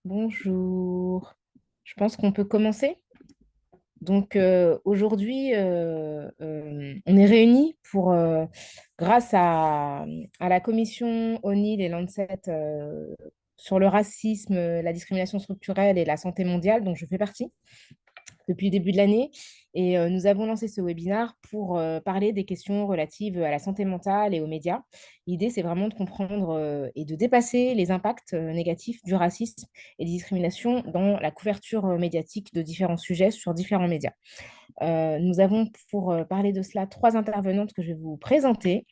Bonjour. Je pense qu'on peut commencer. Aujourd'hui, on est réunis grâce à la commission O'Neill et Lancet sur le racisme, la discrimination structurelle et la santé mondiale, dont je fais partie depuis le début de l'année. Et nous avons lancé ce webinaire pour parler des questions relatives à la santé mentale et aux médias. L'idée, c'est vraiment de comprendre et de dépasser les impacts négatifs du racisme et des discriminations dans la couverture médiatique de différents sujets sur différents médias. Nous avons pour parler de cela trois intervenantes que je vais vous présenter.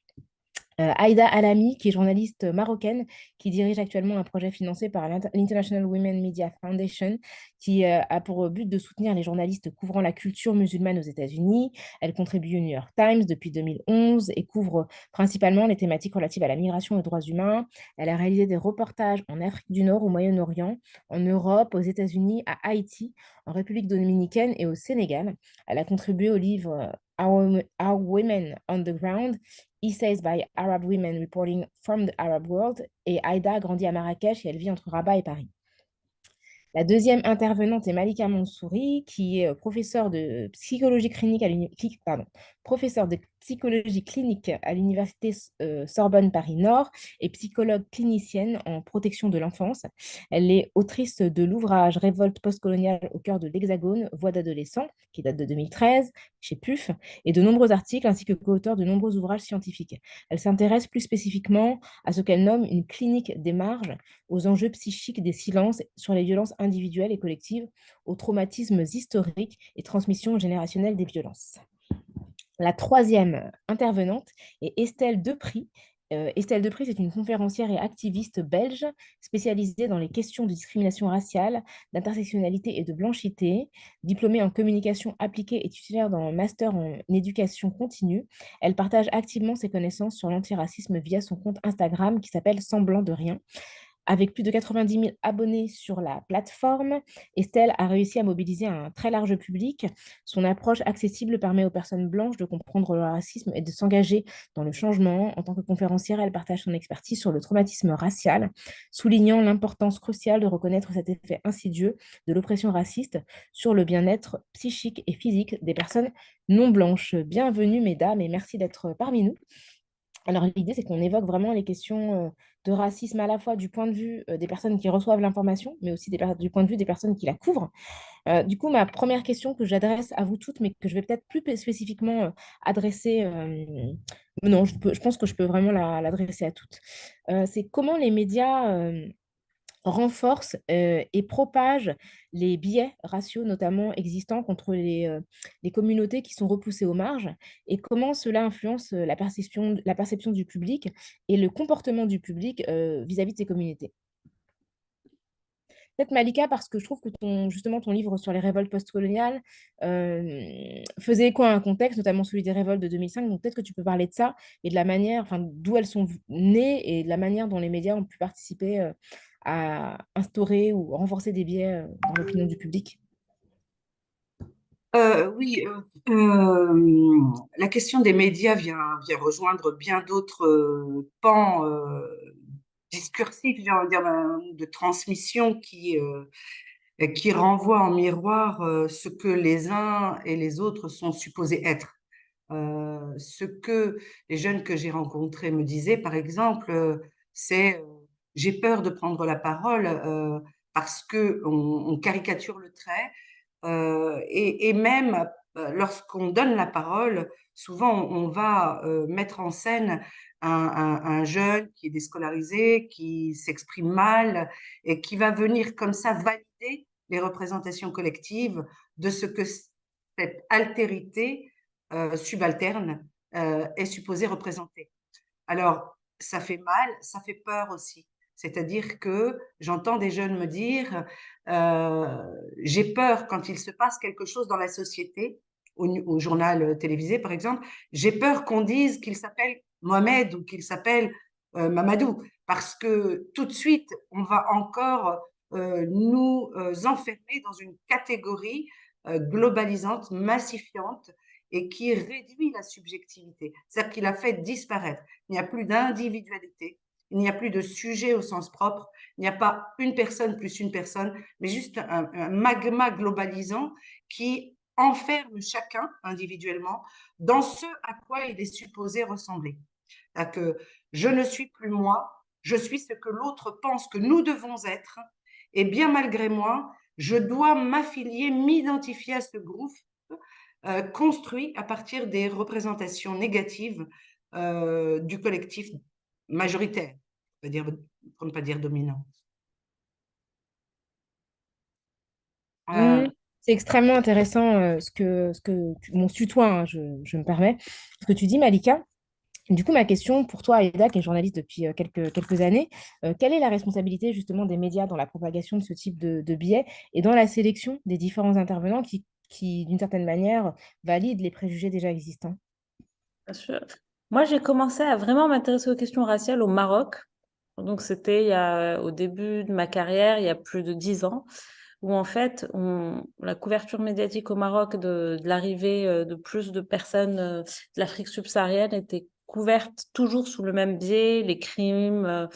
Aïda Alami, qui est journaliste marocaine, qui dirige actuellement un projet financé par l'International Women Media Foundation, qui a pour but de soutenir les journalistes couvrant la culture musulmane aux États-Unis. Elle contribue au New York Times depuis 2011 et couvre principalement les thématiques relatives à la migration et aux droits humains. Elle a réalisé des reportages en Afrique du Nord, au Moyen-Orient, en Europe, aux États-Unis, à Haïti, en République dominicaine et au Sénégal. Elle a contribué au livre Our Women on the Ground, Essays by Arab Women Reporting from the Arab World. Et Aïda a grandi à Marrakech et elle vit entre Rabat et Paris. La deuxième intervenante est Malika Mansouri, qui est professeure de psychologie clinique professeure de psychologie clinique à l'université Sorbonne Paris-Nord et psychologue clinicienne en protection de l'enfance. Elle est autrice de l'ouvrage Révolte postcoloniale au cœur de l'Hexagone, Voix d'adolescents, qui date de 2013 chez PUF, et de nombreux articles ainsi que co-auteur de nombreux ouvrages scientifiques. Elle s'intéresse plus spécifiquement à ce qu'elle nomme une clinique des marges, aux enjeux psychiques des silences sur les violences individuelles et collectives, aux traumatismes historiques et transmission générationnelle des violences. La troisième intervenante est Estelle Depry. Estelle Depry, c'est une conférencière et activiste belge spécialisée dans les questions de discrimination raciale, d'intersectionnalité et de blanchité. Diplômée en communication appliquée et titulaire d'un master en éducation continue, elle partage activement ses connaissances sur l'antiracisme via son compte Instagram qui s'appelle Semblant de rien. Avec plus de 90 000 abonnés sur la plateforme, Estelle a réussi à mobiliser un très large public. Son approche accessible permet aux personnes blanches de comprendre le racisme et de s'engager dans le changement. En tant que conférencière, elle partage son expertise sur le traumatisme racial, soulignant l'importance cruciale de reconnaître cet effet insidieux de l'oppression raciste sur le bien-être psychique et physique des personnes non blanches. Bienvenue, mesdames, et merci d'être parmi nous. Alors, l'idée, c'est qu'on évoque vraiment les questions de racisme à la fois du point de vue des personnes qui reçoivent l'information, mais aussi du point de vue des personnes qui la couvrent. Du coup, ma première question que j'adresse à vous toutes, mais que je vais peut-être plus spécifiquement adresser, non, je pense que je peux vraiment l'adresser à toutes. C'est comment les médias renforce et propage les biais raciaux, notamment existants contre les communautés qui sont repoussées aux marges, et comment cela influence la perception du public et le comportement du public vis-à-vis de ces communautés. Peut-être Malika, parce que je trouve que justement ton livre sur les révoltes postcoloniales faisait écho à un contexte, notamment celui des révoltes de 2005. Donc peut-être que tu peux parler de ça et de la manière, enfin d'où elles sont nées et de la manière dont les médias ont pu participer à instaurer ou renforcer des biais dans l'opinion du public. Oui, la question des médias vient rejoindre bien d'autres pans discursifs, j'ai envie de dire, de transmission qui renvoient en miroir ce que les uns et les autres sont supposés être. Ce que les jeunes que j'ai rencontrés me disaient, par exemple, c'est j'ai peur de prendre la parole parce que on caricature le trait et même lorsqu'on donne la parole, souvent on va mettre en scène un jeune qui est déscolarisé, qui s'exprime mal et qui va venir comme ça valider les représentations collectives de ce que cette altérité subalterne est supposée représenter. Alors, ça fait mal, ça fait peur aussi. C'est-à-dire que j'entends des jeunes me dire, j'ai peur quand il se passe quelque chose dans la société, au journal télévisé par exemple, j'ai peur qu'on dise qu'il s'appelle Mohamed ou qu'il s'appelle Mamadou, parce que tout de suite, on va encore nous enfermer dans une catégorie globalisante, massifiante, et qui réduit la subjectivité. C'est-à-dire qu'il a fait disparaître. Il n'y a plus d'individualité. Il n'y a plus de sujet au sens propre. Il n'y a pas une personne plus une personne, mais juste un magma globalisant qui enferme chacun individuellement dans ce à quoi il est supposé ressembler. C'est-à-dire que je ne suis plus moi, je suis ce que l'autre pense que nous devons être, et bien malgré moi, je dois m'affilier, m'identifier à ce groupe construit à partir des représentations négatives du collectif majoritaire, c'est-à-dire, pour ne pas dire dominant. Mmh. Euh, C'est extrêmement intéressant mon tutoie, hein, je me permets, ce que tu dis, Malika. Du coup, ma question pour toi, Aïda, qui est journaliste depuis quelques années, quelle est la responsabilité justement des médias dans la propagation de ce type de biais et dans la sélection des différents intervenants qui d'une certaine manière, valident les préjugés déjà existants? Bien sûr. Moi, j'ai commencé à vraiment m'intéresser aux questions raciales au Maroc. Donc, c'était au début de ma carrière, il y a plus de 10 ans, où en fait, la couverture médiatique au Maroc de l'arrivée de plus de personnes de l'Afrique subsaharienne était couverte toujours sous le même biais, les crimes,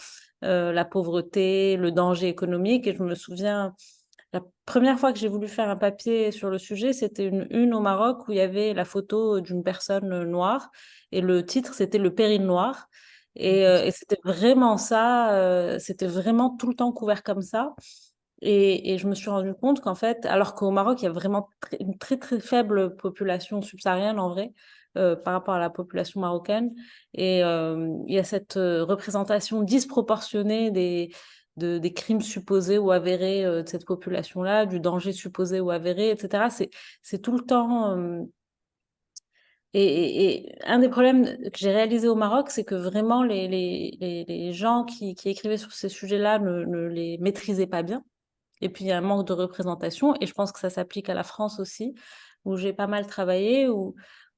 la pauvreté, le danger économique. Et je me souviens, la première fois que j'ai voulu faire un papier sur le sujet, c'était une au Maroc où il y avait la photo d'une personne noire et le titre, c'était Le péril noir. Et c'était vraiment ça, c'était vraiment tout le temps couvert comme ça. Et je me suis rendu compte qu'en fait, alors qu'au Maroc, il y a vraiment une très très faible population subsaharienne en vrai, par rapport à la population marocaine. Et il y a cette représentation disproportionnée des crimes supposés ou avérés de cette population-là, du danger supposé ou avéré, etc. C'est tout le temps. Et un des problèmes que j'ai réalisé au Maroc, c'est que vraiment les gens qui écrivaient sur ces sujets-là ne les maîtrisaient pas bien. Et puis, il y a un manque de représentation. Et je pense que ça s'applique à la France aussi, où j'ai pas mal travaillé, où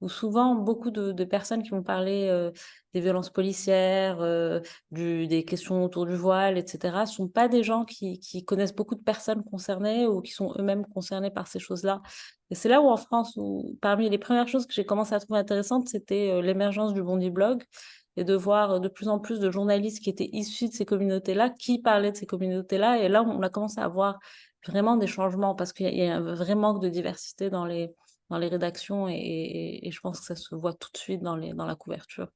souvent, beaucoup de personnes qui m'ont parlé des violences policières, des questions autour du voile, etc., sont pas des gens qui connaissent beaucoup de personnes concernées ou qui sont eux-mêmes concernés par ces choses-là. Et c'est là où, en France, où, parmi les premières choses que j'ai commencé à trouver intéressantes, c'était l'émergence du Bondi Blog et de voir de plus en plus de journalistes qui étaient issus de ces communautés-là, qui parlaient de ces communautés-là. Et là, on a commencé à voir vraiment des changements parce qu'il y a un vrai manque de diversité dans les rédactions et je pense que ça se voit tout de suite dans la couverture.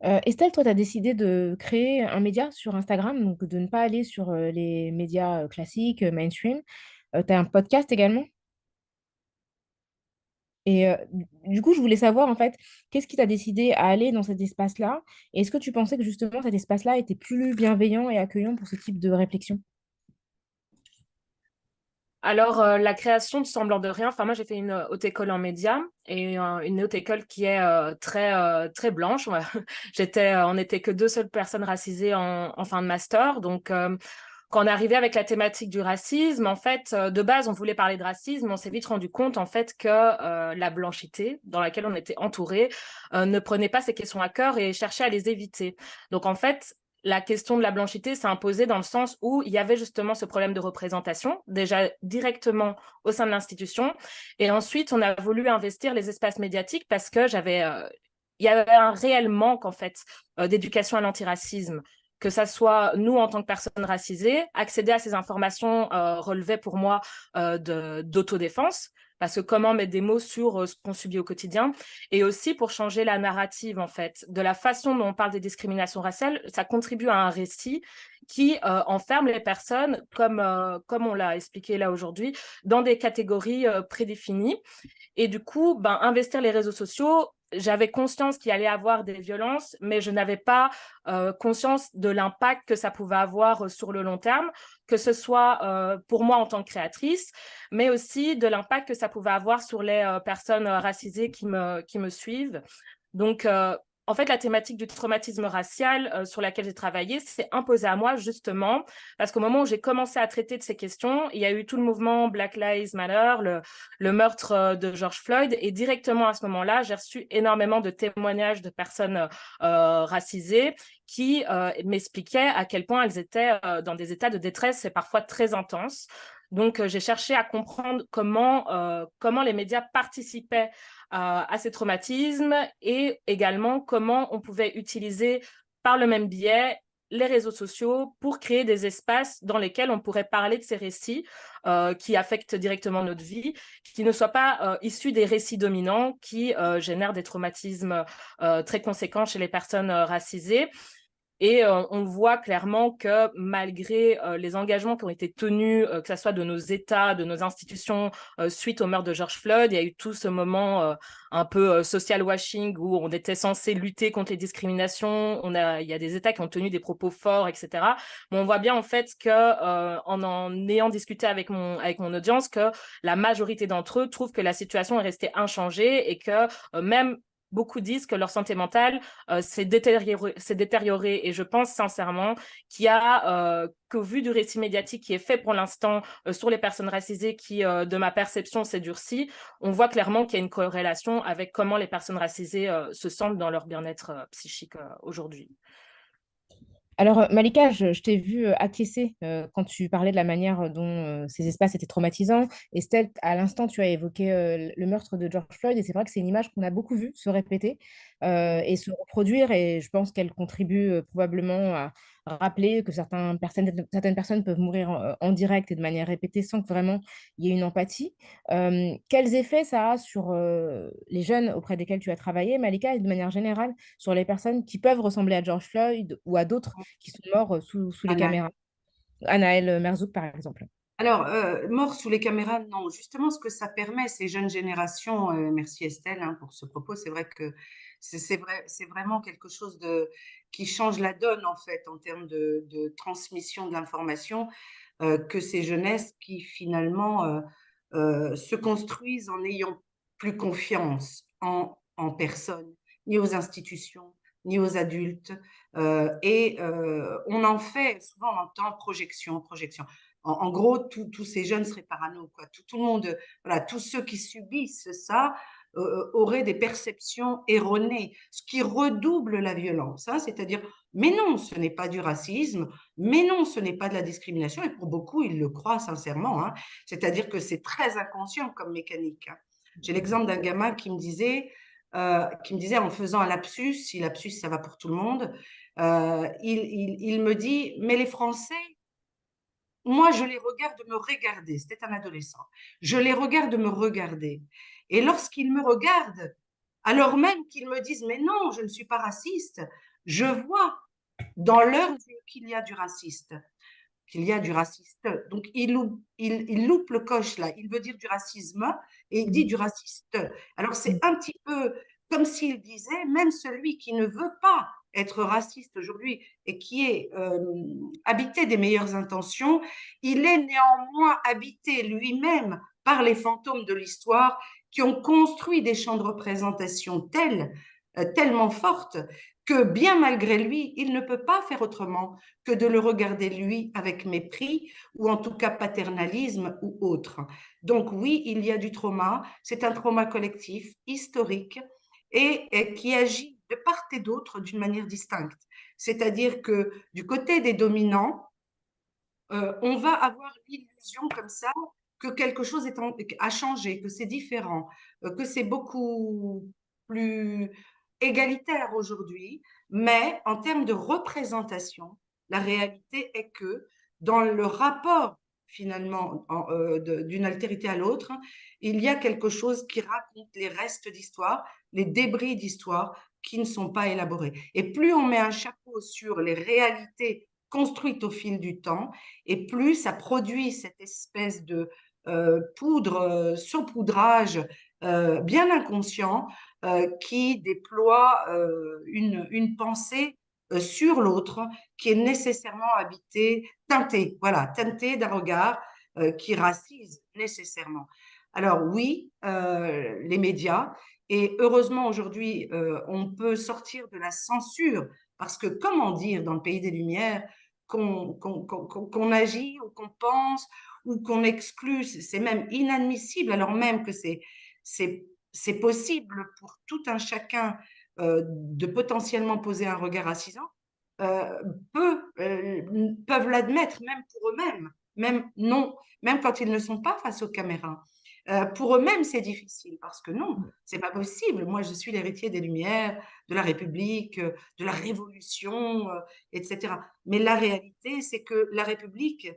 Estelle, toi, tu as décidé de créer un média sur Instagram, donc de ne pas aller sur les médias classiques, mainstream. Tu as un podcast également. Et du coup, je voulais savoir, en fait, qu'est-ce qui t'a décidé à aller dans cet espace-là? Et est-ce que tu pensais que justement cet espace-là était plus bienveillant et accueillant pour ce type de réflexion? Alors, la création de Semblant de rien, enfin, moi, j'ai fait une haute école en médias et une haute école qui est très blanche. Ouais. On n'était que deux seules personnes racisées en fin de master. Donc, quand on est arrivé avec la thématique du racisme, en fait, de base, on voulait parler de racisme. On s'est vite rendu compte, en fait, que la blanchité dans laquelle on était entouré ne prenait pas ces questions à cœur et cherchait à les éviter. Donc, en fait, la question de la blanchité s'est imposée dans le sens où il y avait justement ce problème de représentation, déjà directement au sein de l'institution. Et ensuite, on a voulu investir les espaces médiatiques parce que il y avait un réel manque, en fait, d'éducation à l'antiracisme. Que ça soit nous, en tant que personnes racisées, accéder à ces informations relevait pour moi d'autodéfense. Parce que comment mettre des mots sur ce qu'on subit au quotidien, et aussi pour changer la narrative, en fait, de la façon dont on parle des discriminations raciales, ça contribue à un récit qui enferme les personnes, comme on l'a expliqué là aujourd'hui, dans des catégories prédéfinies. Et du coup, ben, investir les réseaux sociaux, j'avais conscience qu'il allait avoir des violences, mais je n'avais pas conscience de l'impact que ça pouvait avoir sur le long terme, que ce soit pour moi en tant que créatrice, mais aussi de l'impact que ça pouvait avoir sur les personnes racisées qui me suivent. Donc, en fait, la thématique du traumatisme racial sur laquelle j'ai travaillé s'est imposée à moi justement parce qu'au moment où j'ai commencé à traiter de ces questions, il y a eu tout le mouvement Black Lives Matter, le meurtre de George Floyd, et directement à ce moment-là, j'ai reçu énormément de témoignages de personnes racisées qui m'expliquaient à quel point elles étaient dans des états de détresse et parfois très intenses. Donc, j'ai cherché à comprendre comment les médias participaient à ces traumatismes et également comment on pouvait utiliser par le même biais, les réseaux sociaux pour créer des espaces dans lesquels on pourrait parler de ces récits qui affectent directement notre vie, qui ne soient pas issus des récits dominants qui génèrent des traumatismes très conséquents chez les personnes racisées. Et on voit clairement que malgré les engagements qui ont été tenus, que ce soit de nos États, de nos institutions, suite au meurtre de George Floyd, il y a eu tout ce moment un peu social washing où on était censé lutter contre les discriminations. Il y a des États qui ont tenu des propos forts, etc. Mais on voit bien en fait que en ayant discuté avec mon audience, que la majorité d'entre eux trouvent que la situation est restée inchangée et que même beaucoup disent que leur santé mentale s'est détériorée. Et je pense sincèrement qu'au vu du récit médiatique qui est fait pour l'instant sur les personnes racisées qui, de ma perception, s'est durci, on voit clairement qu'il y a une corrélation avec comment les personnes racisées se sentent dans leur bien-être psychique aujourd'hui. Alors, Malika, je t'ai vu acquiescer quand tu parlais de la manière dont ces espaces étaient traumatisants. Estelle, à l'instant, tu as évoqué le meurtre de George Floyd, et c'est vrai que c'est une image qu'on a beaucoup vue se répéter et se reproduire, et je pense qu'elle contribue probablement à rappeler que certaines personnes peuvent mourir en direct et de manière répétée sans que vraiment il y ait une empathie. Quels effets ça a sur les jeunes auprès desquels tu as travaillé, Malika, et de manière générale sur les personnes qui peuvent ressembler à George Floyd ou à d'autres qui sont morts sous les Anna. caméras? Anaël Merzouk, par exemple. Alors, mort sous les caméras, non. Justement, ce que ça permet, ces jeunes générations, merci Estelle hein, pour ce propos, c'est vrai que c'est vraiment quelque chose qui change la donne, en fait, en termes de transmission de l'information, que ces jeunesses qui, finalement, se construisent en n'ayant plus confiance en personne, ni aux institutions, ni aux adultes. On en fait, souvent on entend projection, projection. En gros, tous ces jeunes seraient parano, quoi. Tout le monde, voilà, tous ceux qui subissent ça auraient des perceptions erronées, ce qui redouble la violence. Hein, c'est-à-dire, mais non, ce n'est pas du racisme, mais non, ce n'est pas de la discrimination, et pour beaucoup, ils le croient sincèrement. Hein. C'est-à-dire que c'est très inconscient comme mécanique. Hein. J'ai l'exemple d'un gamin qui me disait en faisant un lapsus, si lapsus ça va pour tout le monde, il me dit, mais les Français, moi, je les regarde me regarder. C'était un adolescent. Je les regarde me regarder. Et lorsqu'ils me regardent, alors même qu'ils me disent, mais non, je ne suis pas raciste, je vois dans leurs yeux qu'il y a du raciste. Qu'il y a du raciste. Donc, il loupe le coche là. Il veut dire du racisme et il dit du raciste. Alors, c'est un petit peu comme s'il disait, même celui qui ne veut pas être raciste aujourd'hui et qui est habité des meilleures intentions, il est néanmoins habité lui-même par les fantômes de l'histoire qui ont construit des champs de représentation tellement fortes que bien malgré lui, il ne peut pas faire autrement que de le regarder lui avec mépris ou en tout cas paternalisme ou autre. Donc oui, il y a du trauma, c'est un trauma collectif, historique et qui agit de part et d'autre d'une manière distincte. C'est-à-dire que du côté des dominants, on va avoir l'illusion comme ça que quelque chose a changé, que c'est différent, que c'est beaucoup plus égalitaire aujourd'hui, mais en termes de représentation, la réalité est que dans le rapport finalement d'une altérité à l'autre, il y a quelque chose qui raconte les restes d'histoire, les débris d'histoire qui ne sont pas élaborés. Et plus on met un chapeau sur les réalités construites au fil du temps, et plus ça produit cette espèce de saupoudrage bien inconscient qui déploie une pensée sur l'autre qui est nécessairement teintée d'un regard qui racise nécessairement. Alors oui, les médias, et heureusement aujourd'hui, on peut sortir de la censure, parce que comment dire dans le pays des Lumières qu'on agit ou qu'on pense ou qu'on exclut, c'est même inadmissible, alors même que c'est possible pour tout un chacun de potentiellement poser un regard racisant, euh, peuvent l'admettre même pour eux-mêmes, même quand ils ne sont pas face aux caméras. Pour eux-mêmes, c'est difficile parce que non, c'est pas possible. Moi, je suis l'héritier des Lumières, de la République, de la Révolution, etc. Mais la réalité, c'est que la République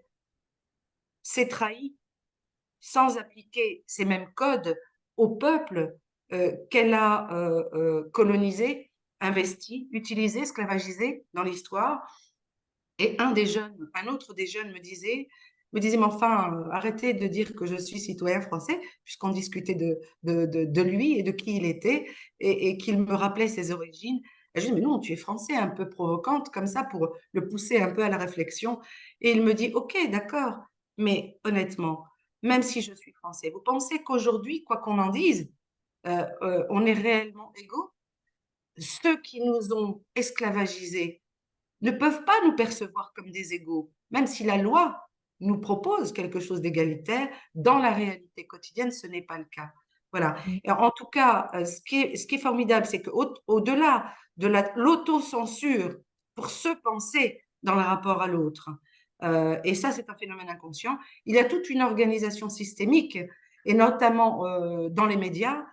s'est trahie sans appliquer ces mêmes codes au peuple qu'elle a colonisé, investi, utilisé, esclavagisé dans l'histoire. Et un autre des jeunes mais enfin, arrêtez de dire que je suis citoyen français, puisqu'on discutait de lui et de qui il était, et qu'il me rappelait ses origines. Et je dis, mais non, tu es français, un peu provocante, comme ça, pour le pousser un peu à la réflexion. Et il me dit, ok, d'accord, mais honnêtement, même si je suis français, vous pensez qu'aujourd'hui, quoi qu'on en dise, on est réellement égaux? Ceux qui nous ont esclavagisés ne peuvent pas nous percevoir comme des égaux, même si la loi nous propose quelque chose d'égalitaire. Dans la réalité quotidienne, ce n'est pas le cas. Voilà. Et en tout cas, ce qui est formidable, c'est qu'au-delà de l'autocensure pour se penser dans le rapport à l'autre, et ça, c'est un phénomène inconscient, il y a toute une organisation systémique, et notamment dans les médias,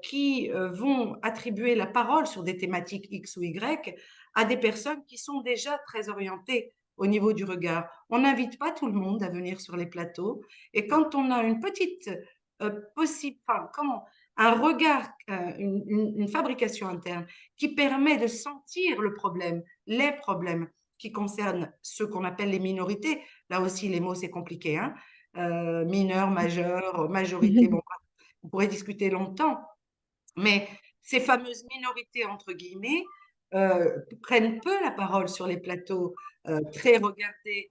qui vont attribuer la parole sur des thématiques X ou Y à des personnes qui sont déjà très orientées au niveau du regard. On n'invite pas tout le monde à venir sur les plateaux. Et quand on a une petite enfin, un regard, une fabrication interne qui permet de sentir le problème, les problèmes qui concernent ceux qu'on appelle les minorités. Là aussi, les mots, c'est compliqué. Hein, mineur, majeur, majorité, bon, on pourrait discuter longtemps. Mais ces fameuses minorités, entre guillemets, prennent peu la parole sur les plateaux très regardés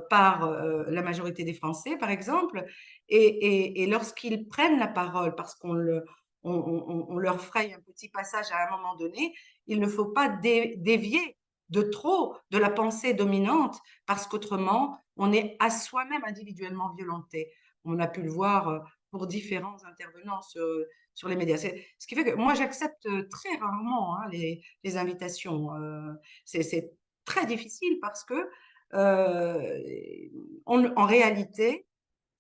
par la majorité des Français, par exemple. Et lorsqu'ils prennent la parole, parce on leur fraye un petit passage à un moment donné, il ne faut pas dévier de trop de la pensée dominante, parce qu'autrement, on est à soi-même individuellement violenté. On a pu le voir pour différents intervenants sur les médias. Ce qui fait que moi, j'accepte très rarement hein, les invitations. C'est très difficile parce que, en réalité,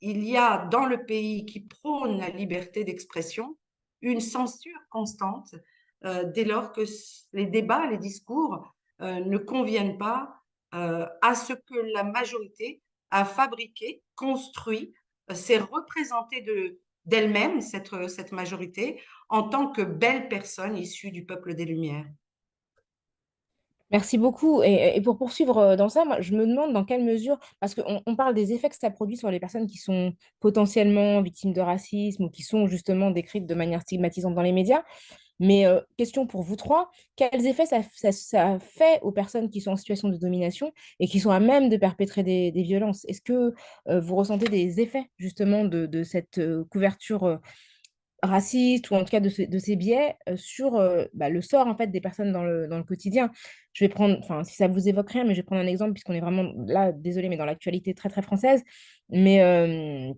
il y a dans le pays qui prône la liberté d'expression une censure constante dès lors que les débats, les discours ne conviennent pas à ce que la majorité a fabriqué, construit, s'est représentée d'elle-même, cette majorité, en tant que belle personne issue du peuple des Lumières. Merci beaucoup. Et pour poursuivre dans ça, moi, je me demande dans quelle mesure, parce qu'on parle des effets que ça produit sur les personnes qui sont potentiellement victimes de racisme ou qui sont justement décrites de manière stigmatisante dans les médias. Mais question pour vous trois, quels effets ça fait aux personnes qui sont en situation de domination et qui sont à même de perpétrer des violences? Est-ce que vous ressentez des effets justement de cette couverture raciste ou en tout cas de ces biais sur le sort en fait des personnes dans le quotidien? Je vais prendre, enfin si ça vous évoque rien, mais je vais prendre un exemple puisqu'on est vraiment là, désolé, mais dans l'actualité très très française. Mais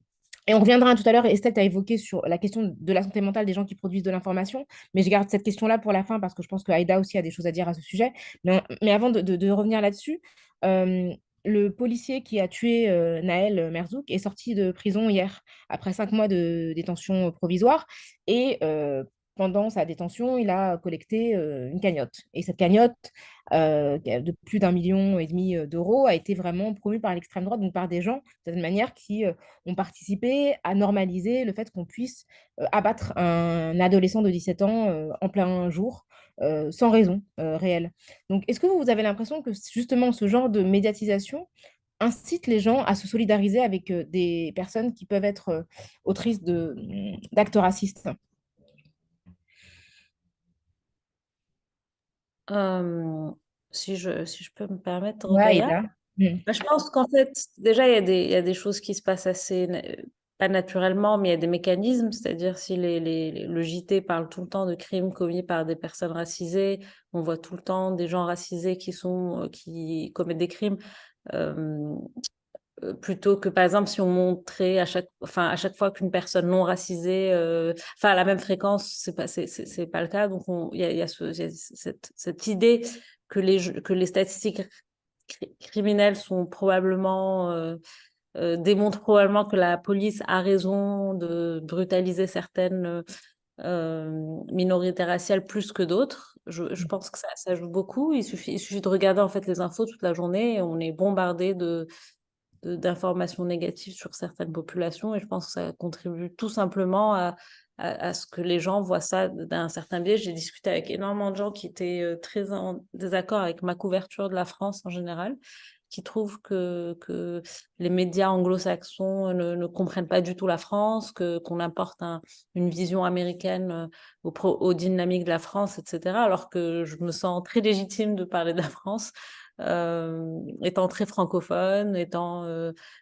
et on reviendra tout à l'heure, Estelle a évoqué sur la question de la santé mentale des gens qui produisent de l'information, mais je garde cette question-là pour la fin parce que je pense que Aïda aussi a des choses à dire à ce sujet. Mais avant de revenir là-dessus, euh, le policier qui a tué Naël Merzouk est sorti de prison hier, après 5 mois de détention provisoire. Et pendant sa détention, il a collecté une cagnotte. Et cette cagnotte, de plus d'1,5 million d'euros, a été vraiment promue par l'extrême droite, donc par des gens, de cette manière, qui ont participé à normaliser le fait qu'on puisse abattre un adolescent de 17 ans en plein jour, sans raison réelle. Donc, est-ce que vous avez l'impression que justement ce genre de médiatisation incite les gens à se solidariser avec des personnes qui peuvent être autrices d'actes racistes? Euh, si je peux me permettre, Ouais, Rokaya. Aïda. Mm. Je pense qu'en fait, déjà, il y a des choses qui se passent assez, pas naturellement, mais il y a des mécanismes. C'est-à-dire, si le JT parle tout le temps de crimes commis par des personnes racisées, on voit tout le temps des gens racisés qui commettent des crimes. euh, Plutôt que, par exemple, si on montrait à chaque fois qu'une personne non racisée, à la même fréquence, c'est pas le cas. Donc, il y a cette idée que les statistiques criminelles sont probablement démontre probablement que la police a raison de brutaliser certaines minorités raciales plus que d'autres. Je pense que ça joue beaucoup. Il suffit de regarder en fait les infos toute la journée et on est bombardé d'informations négatives sur certaines populations et je pense que ça contribue tout simplement à ce que les gens voient ça d'un certain biais. J'ai discuté avec énormément de gens qui étaient très en désaccord avec ma couverture de la France en général, qui trouvent que les médias anglo-saxons ne comprennent pas du tout la France, qu'on importe une vision américaine aux dynamiques de la France, etc. Alors que je me sens très légitime de parler de la France, étant très francophone, étant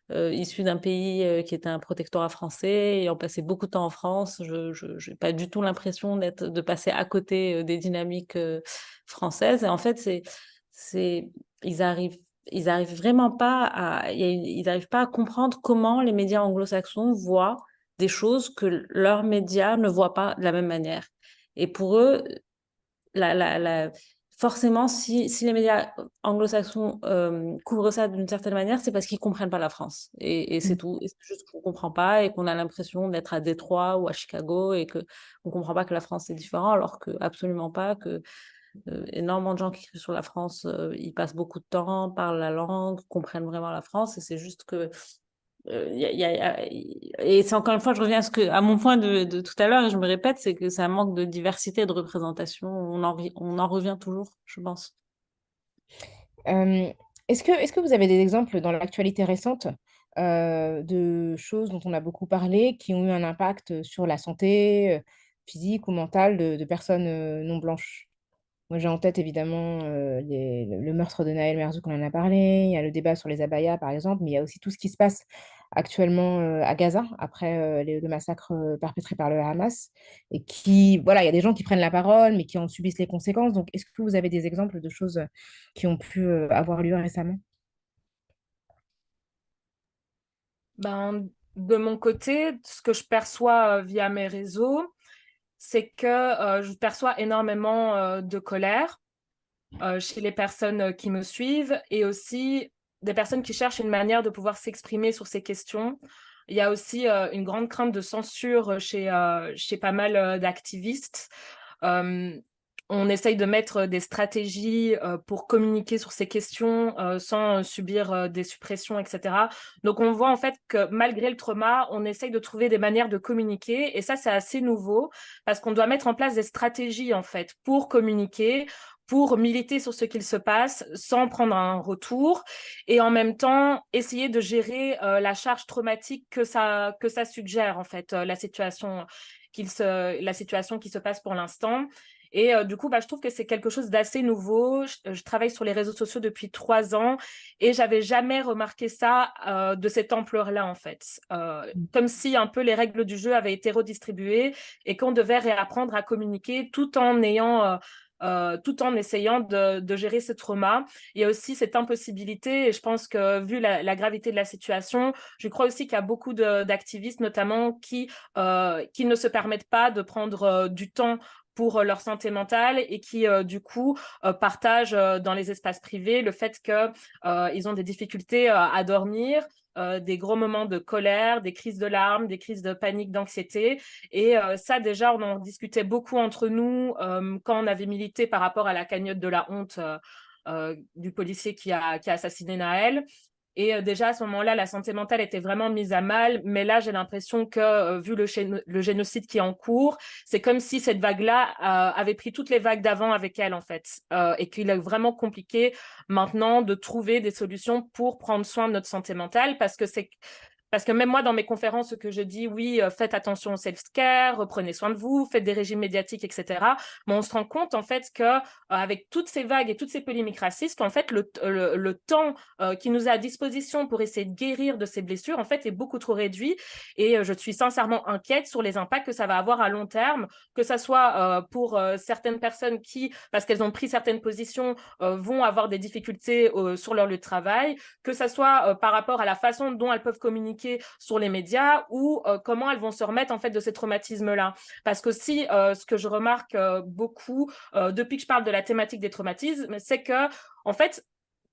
issue d'un pays qui était un protectorat français, ayant passé beaucoup de temps en France. Je n'ai pas du tout l'impression de passer à côté des dynamiques françaises. Et en fait, ils arrivent ils arrivent vraiment pas ils arrivent pas à comprendre comment les médias anglo-saxons voient des choses que leurs médias ne voient pas de la même manière. Et pour eux, forcément, si les médias anglo-saxons couvrent ça d'une certaine manière, c'est parce qu'ils comprennent pas la France. Et c'est tout. Et c'est juste qu'on comprend pas et qu'on a l'impression d'être à Détroit ou à Chicago et que on comprend pas que la France est différente, alors que absolument pas, que énormément de gens qui écrivent sur la France, ils passent beaucoup de temps, parlent la langue, comprennent vraiment la France, et c'est juste que et c'est encore une fois, je reviens à mon point de tout à l'heure, et je me répète, c'est que c'est un manque de diversité, de représentation. On en revient toujours, je pense. Euh, est-ce que vous avez des exemples dans l'actualité récente de choses dont on a beaucoup parlé qui ont eu un impact sur la santé physique ou mentale de personnes non blanches? Moi, j'ai en tête évidemment le meurtre de Naël Merzouk, on en a parlé. Il y a le débat sur les abayas, par exemple, mais il y a aussi tout ce qui se passe actuellement à Gaza, après le massacre perpétré par le Hamas. Et qui, voilà, il y a des gens qui prennent la parole, mais qui en subissent les conséquences. Donc, est-ce que vous avez des exemples de choses qui ont pu avoir lieu récemment? Ben, de mon côté, ce que je perçois via mes réseaux, c'est que je perçois énormément de colère chez les personnes qui me suivent et aussi des personnes qui cherchent une manière de pouvoir s'exprimer sur ces questions. Il y a aussi une grande crainte de censure chez pas mal d'activistes. Euh, on essaye de mettre des stratégies pour communiquer sur ces questions sans subir des suppressions, etc. Donc, on voit en fait que malgré le trauma, on essaye de trouver des manières de communiquer. Et ça, c'est assez nouveau parce qu'on doit mettre en place des stratégies en fait pour communiquer, pour militer sur ce qu'il se passe sans prendre un retour et en même temps essayer de gérer la charge traumatique que ça suggère en fait, la situation qui se passe pour l'instant. Et du coup, je trouve que c'est quelque chose d'assez nouveau. Je travaille sur les réseaux sociaux depuis 3 ans et j'avais jamais remarqué ça de cette ampleur-là, en fait. Comme si un peu les règles du jeu avaient été redistribuées et qu'on devait réapprendre à communiquer tout en essayant de gérer ce trauma. Il y a aussi cette impossibilité, et je pense que vu la gravité de la situation, je crois aussi qu'il y a beaucoup d'activistes, notamment, qui ne se permettent pas de prendre du temps pour leur santé mentale et qui, du coup, partagent dans les espaces privés le fait qu'ils ont des difficultés à dormir, des gros moments de colère, des crises de larmes, des crises de panique, d'anxiété. Et ça, déjà, on en discutait beaucoup entre nous quand on avait milité par rapport à la cagnotte de la honte du policier qui a assassiné Naël. Et déjà, à ce moment-là, la santé mentale était vraiment mise à mal. Mais là, j'ai l'impression que, vu le génocide qui est en cours, c'est comme si cette vague-là avait pris toutes les vagues d'avant avec elle, en fait. Et qu'il est vraiment compliqué maintenant de trouver des solutions pour prendre soin de notre santé mentale parce que même moi, dans mes conférences, ce que je dis, oui, faites attention au self-care, reprenez soin de vous, faites des régimes médiatiques, etc. Mais on se rend compte, en fait, qu'avec toutes ces vagues et toutes ces polémiques racistes, qu'en fait, le temps qui nous est à disposition pour essayer de guérir de ces blessures, en fait, est beaucoup trop réduit. Et je suis sincèrement inquiète sur les impacts que ça va avoir à long terme, que ça soit pour certaines personnes qui, parce qu'elles ont pris certaines positions, vont avoir des difficultés sur leur lieu de travail, que ça soit par rapport à la façon dont elles peuvent communiquer sur les médias ou comment elles vont se remettre en fait de ces traumatismes-là. Parce que si ce que je remarque beaucoup depuis que je parle de la thématique des traumatismes, c'est que en fait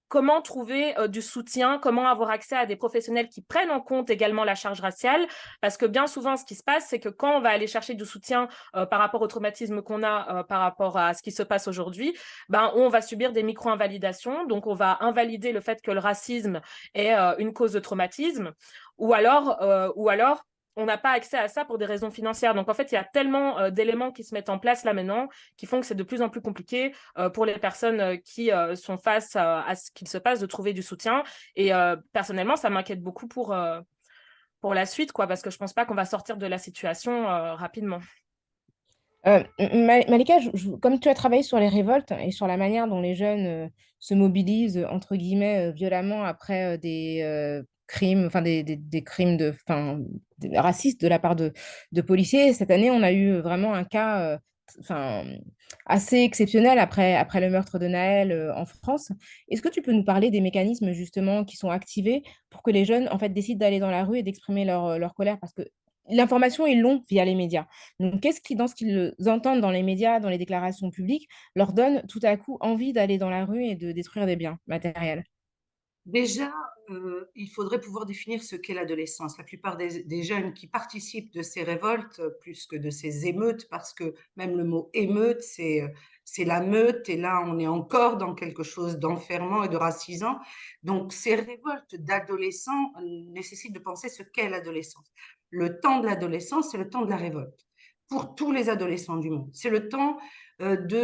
comment trouver du soutien, comment avoir accès à des professionnels qui prennent en compte également la charge raciale, parce que bien souvent, ce qui se passe, c'est que quand on va aller chercher du soutien par rapport au traumatisme qu'on a, par rapport à ce qui se passe aujourd'hui, ben, on va subir des micro-invalidations, donc on va invalider le fait que le racisme est une cause de traumatisme, ou alors on n'a pas accès à ça pour des raisons financières. Donc, en fait, il y a tellement d'éléments qui se mettent en place là maintenant qui font que c'est de plus en plus compliqué pour les personnes qui sont face à ce qu'il se passe de trouver du soutien. Et personnellement, ça m'inquiète beaucoup pour la suite, quoi, parce que je ne pense pas qu'on va sortir de la situation rapidement. Malika, comme tu as travaillé sur les révoltes et sur la manière dont les jeunes se mobilisent, entre guillemets, violemment après des crimes, enfin des crimes racistes de la part de policiers, cette année, on a eu vraiment un cas enfin, assez exceptionnel après le meurtre de Naël en France. Est-ce que tu peux nous parler des mécanismes justement qui sont activés pour que les jeunes en fait, décident d'aller dans la rue et d'exprimer leur colère? Parce que l'information, ils l'ont via les médias. Donc, qu'est-ce qui, dans ce qu'ils entendent dans les médias, dans les déclarations publiques, leur donne tout à coup envie d'aller dans la rue et de détruire des biens matériels? Déjà, il faudrait pouvoir définir ce qu'est l'adolescence. La plupart des jeunes qui participent de ces révoltes, plus que de ces émeutes, parce que même le mot émeute, c'est la meute, et là, on est encore dans quelque chose d'enfermant et de racisant. Donc, ces révoltes d'adolescents nécessitent de penser ce qu'est l'adolescence. Le temps de l'adolescence, c'est le temps de la révolte. Pour tous les adolescents du monde. C'est le temps de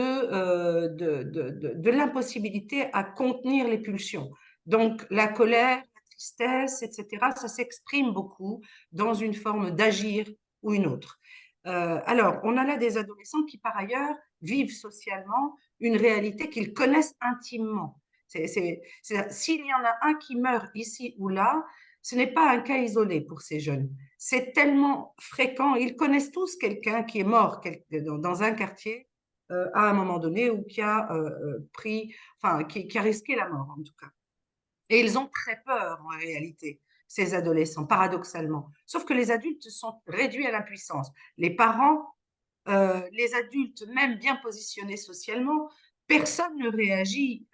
l'impossibilité à contenir les pulsions. Donc, la colère, la tristesse, etc., ça s'exprime beaucoup dans une forme d'agir ou une autre. Alors, on a là des adolescents qui, par ailleurs, vivent socialement une réalité qu'ils connaissent intimement. S'il y en a un qui meurt ici ou là, ce n'est pas un cas isolé pour ces jeunes. C'est tellement fréquent. Ils connaissent tous quelqu'un qui est mort dans un quartier à un moment donné ou qui a qui a risqué la mort en tout cas. Et ils ont très peur, en réalité, ces adolescents, paradoxalement. Sauf que les adultes sont réduits à l'impuissance. Les parents, les adultes, même bien positionnés socialement, personne ne réagit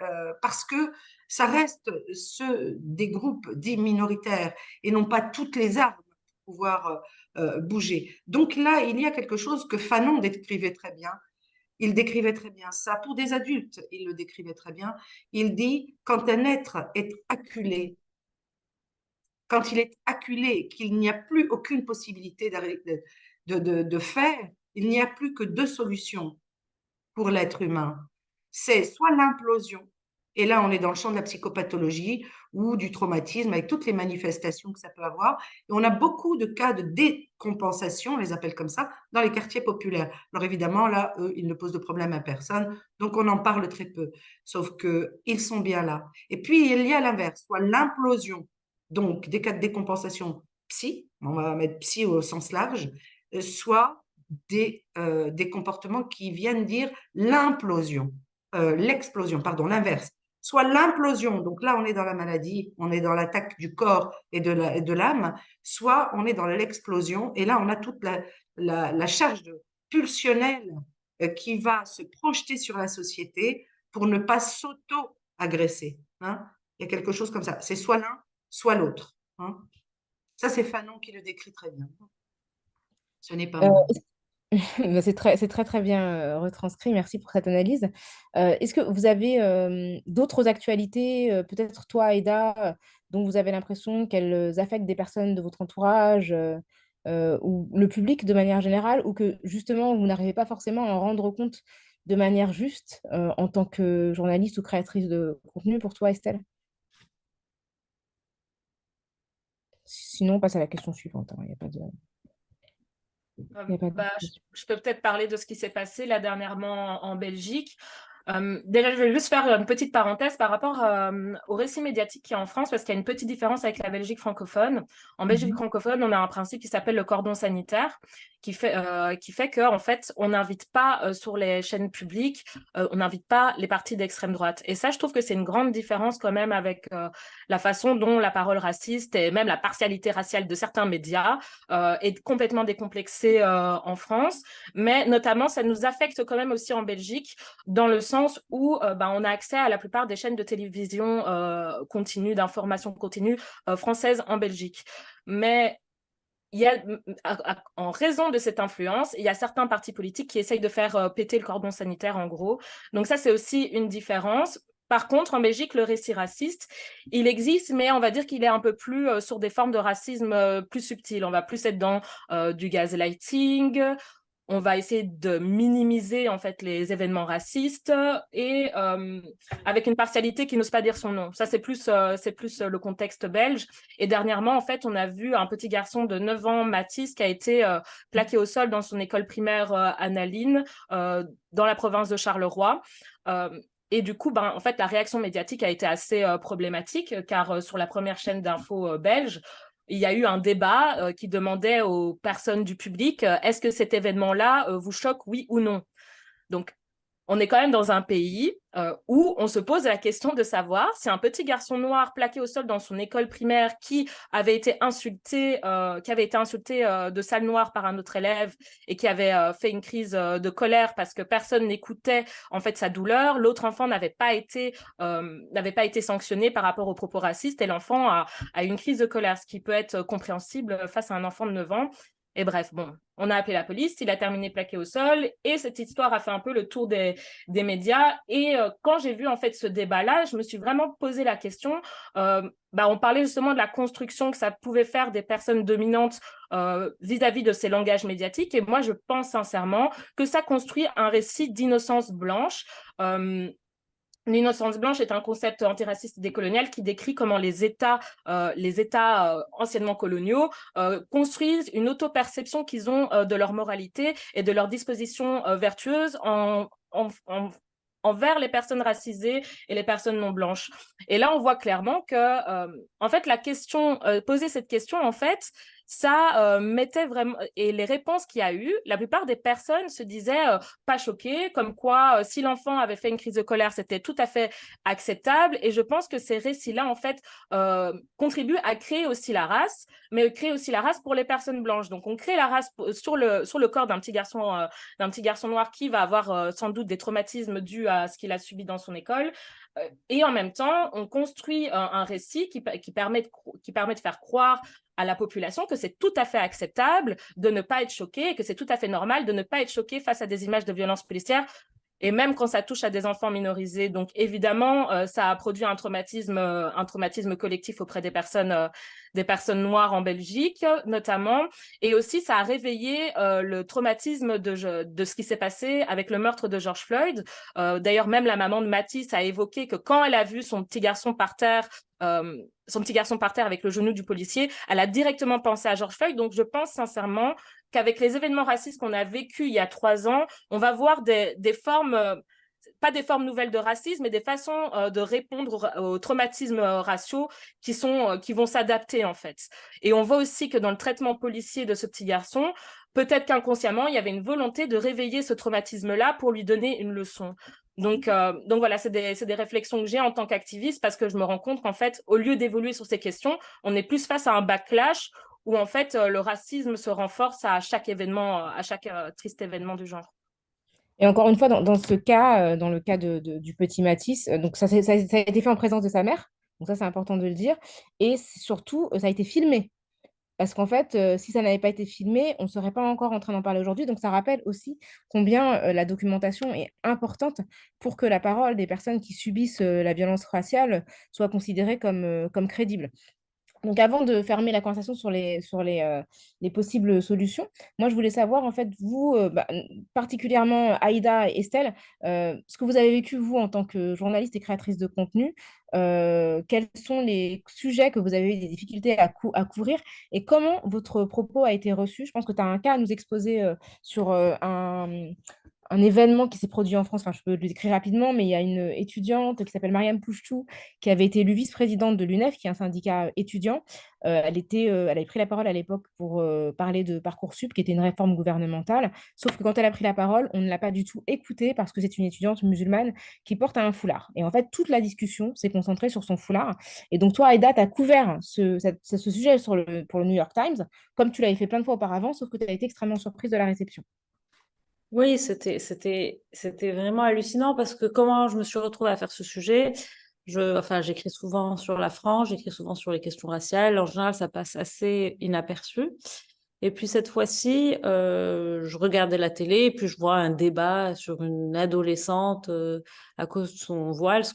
parce que ça reste des groupes dits minoritaires et non pas toutes les armes pour pouvoir bouger. Donc là, il y a quelque chose que Fanon décrivait très bien. Il décrivait très bien ça. Pour des adultes, il le décrivait très bien. Il dit, quand un être est acculé, quand il est acculé, qu'il n'y a plus aucune possibilité de faire, il n'y a plus que deux solutions pour l'être humain. C'est soit l'implosion, et là on est dans le champ de la psychopathologie ou du traumatisme avec toutes les manifestations que ça peut avoir. Et on a beaucoup de cas de décompensation, on les appelle comme ça, dans les quartiers populaires. Alors évidemment, là, eux, ils ne posent de problème à personne, donc on en parle très peu, sauf qu'ils sont bien là. Et puis il y a l'inverse, soit l'implosion, donc des cas de décompensation psy, on va mettre psy au sens large, soit des comportements qui viennent dire l'implosion, l'explosion, pardon, l'inverse. Soit l'implosion, donc là on est dans la maladie, on est dans l'attaque du corps et de l'âme, soit on est dans l'explosion et là on a toute la charge pulsionnelle qui va se projeter sur la société pour ne pas s'auto-agresser. Hein. Il y a quelque chose comme ça. C'est soit l'un, soit l'autre. Hein. Ça, c'est Fanon qui le décrit très bien. Ce n'est pas moi. C'est très, très bien retranscrit. Merci pour cette analyse. Est-ce que vous avez d'autres actualités, peut-être toi, Aïda, dont vous avez l'impression qu'elles affectent des personnes de votre entourage ou le public de manière générale, ou que justement vous n'arrivez pas forcément à en rendre compte de manière juste en tant que journaliste ou créatrice de contenu pour toi, Estelle? Sinon, on passe à la question suivante. Hein. Il n'y a pas de... il y a pas de question. Je peux peut-être parler de ce qui s'est passé là dernièrement en Belgique. Déjà, je vais juste faire une petite parenthèse par rapport au récit médiatique qui est en France, parce qu'il y a une petite différence avec la Belgique francophone. En Belgique francophone, on a un principe qui s'appelle le cordon sanitaire, qui fait qu'en fait, on n'invite pas sur les chaînes publiques, on n'invite pas les partis d'extrême droite. Et ça, je trouve que c'est une grande différence quand même avec la façon dont la parole raciste et même la partialité raciale de certains médias est complètement décomplexée en France. Mais notamment, ça nous affecte quand même aussi en Belgique, dans le sens sens où on a accès à la plupart des chaînes de télévision continue, d'information continue françaises en Belgique. Mais il y a, en raison de cette influence, il y a certains partis politiques qui essayent de faire péter le cordon sanitaire, en gros. Donc ça, c'est aussi une différence. Par contre, en Belgique, le récit raciste, il existe, mais on va dire qu'il est un peu plus sur des formes de racisme plus subtiles. On va plus être dans du gaslighting, on va essayer de minimiser en fait les événements racistes et avec une partialité qui n'ose pas dire son nom. Ça, c'est plus le contexte belge. Et dernièrement, en fait, on a vu un petit garçon de 9 ans, Mathis, qui a été plaqué au sol dans son école primaire Annaline, dans la province de Charleroi. Et du coup, en fait, la réaction médiatique a été assez problématique, car sur la première chaîne d'infos belge, il y a eu un débat qui demandait aux personnes du public, est-ce que cet événement-là vous choque, oui ou non? Donc, on est quand même dans un pays où on se pose la question de savoir si un petit garçon noir plaqué au sol dans son école primaire qui avait été insulté, de sale noire par un autre élève et qui avait fait une crise de colère parce que personne n'écoutait en fait sa douleur, l'autre enfant n'avait pas été sanctionné par rapport aux propos racistes et l'enfant a une crise de colère, ce qui peut être compréhensible face à un enfant de 9 ans. Et bref, bon, on a appelé la police, il a terminé plaqué au sol et cette histoire a fait un peu le tour des médias. Et quand j'ai vu en fait ce débat-là, je me suis vraiment posé la question. On parlait justement de la construction que ça pouvait faire des personnes dominantes vis-à-vis de ces langages médiatiques. Et moi, je pense sincèrement que ça construit un récit d'innocence blanche. L'innocence blanche est un concept antiraciste et décolonial qui décrit comment les États anciennement coloniaux construisent une auto-perception qu'ils ont de leur moralité et de leurs dispositions vertueuses envers les personnes racisées et les personnes non blanches. Et là, on voit clairement que, en fait, poser cette question, en fait, ça mettait vraiment, et les réponses qu'il y a eu, la plupart des personnes se disaient pas choquées, comme quoi si l'enfant avait fait une crise de colère, c'était tout à fait acceptable. Et je pense que ces récits-là, en fait, contribuent à créer aussi la race, mais créer aussi la race pour les personnes blanches. Donc, on crée la race sur le corps d'un petit garçon noir qui va avoir sans doute des traumatismes dus à ce qu'il a subi dans son école. Et en même temps, on construit un récit qui permet de faire croire à la population que c'est tout à fait acceptable de ne pas être choqué et que c'est tout à fait normal de ne pas être choqué face à des images de violences policières. Et même quand ça touche à des enfants minorisés. Donc, évidemment, ça a produit un traumatisme collectif auprès des personnes noires en Belgique, notamment. Et aussi, ça a réveillé le traumatisme de ce qui s'est passé avec le meurtre de George Floyd. D'ailleurs, même la maman de Mathis a évoqué que quand elle a vu son petit garçon par terre avec le genou du policier, elle a directement pensé à George Floyd. Donc, je pense sincèrement qu'avec les événements racistes qu'on a vécus il y a 3 ans, on va voir des formes, pas des formes nouvelles de racisme, mais des façons de répondre aux traumatismes raciaux qui vont s'adapter en fait. Et on voit aussi que dans le traitement policier de ce petit garçon, peut-être qu'inconsciemment, il y avait une volonté de réveiller ce traumatisme-là pour lui donner une leçon. Donc voilà, c'est des réflexions que j'ai en tant qu'activiste parce que je me rends compte qu'en fait, au lieu d'évoluer sur ces questions, on est plus face à un backlash où en fait le racisme se renforce à chaque événement, à chaque triste événement du genre. Et encore une fois, dans ce cas, dans le cas du petit Mathis, donc ça a été fait en présence de sa mère, donc ça c'est important de le dire, et surtout, ça a été filmé. Parce qu'en fait, si ça n'avait pas été filmé, on ne serait pas encore en train d'en parler aujourd'hui. Donc, ça rappelle aussi combien la documentation est importante pour que la parole des personnes qui subissent la violence raciale soit considérée comme crédible. Donc, avant de fermer la conversation sur les possibles solutions, moi, je voulais savoir, en fait, vous, particulièrement Aïda et Estelle, ce que vous avez vécu, vous, en tant que journaliste et créatrice de contenu, quels sont les sujets que vous avez eu des difficultés à couvrir et comment votre propos a été reçu? Je pense que tu as un cas à nous exposer sur un événement qui s'est produit en France, enfin, je peux le décrire rapidement, mais il y a une étudiante qui s'appelle Mariam Pouchtou, qui avait été élue vice-présidente de l'UNEF, qui est un syndicat étudiant. Elle avait pris la parole à l'époque pour parler de Parcoursup, qui était une réforme gouvernementale. Sauf que quand elle a pris la parole, on ne l'a pas du tout écoutée parce que c'est une étudiante musulmane qui porte un foulard. Et en fait, toute la discussion s'est concentrée sur son foulard. Et donc, toi, Aïda, tu as couvert ce sujet pour le New York Times, comme tu l'avais fait plein de fois auparavant, sauf que tu as été extrêmement surprise de la réception. Oui, c'était vraiment hallucinant parce que comment je me suis retrouvée à faire ce sujet, enfin, j'écris souvent sur la France, j'écris souvent sur les questions raciales. En général, ça passe assez inaperçu. Et puis cette fois-ci, je regardais la télé et puis je vois un débat sur une adolescente à cause de son voile, ce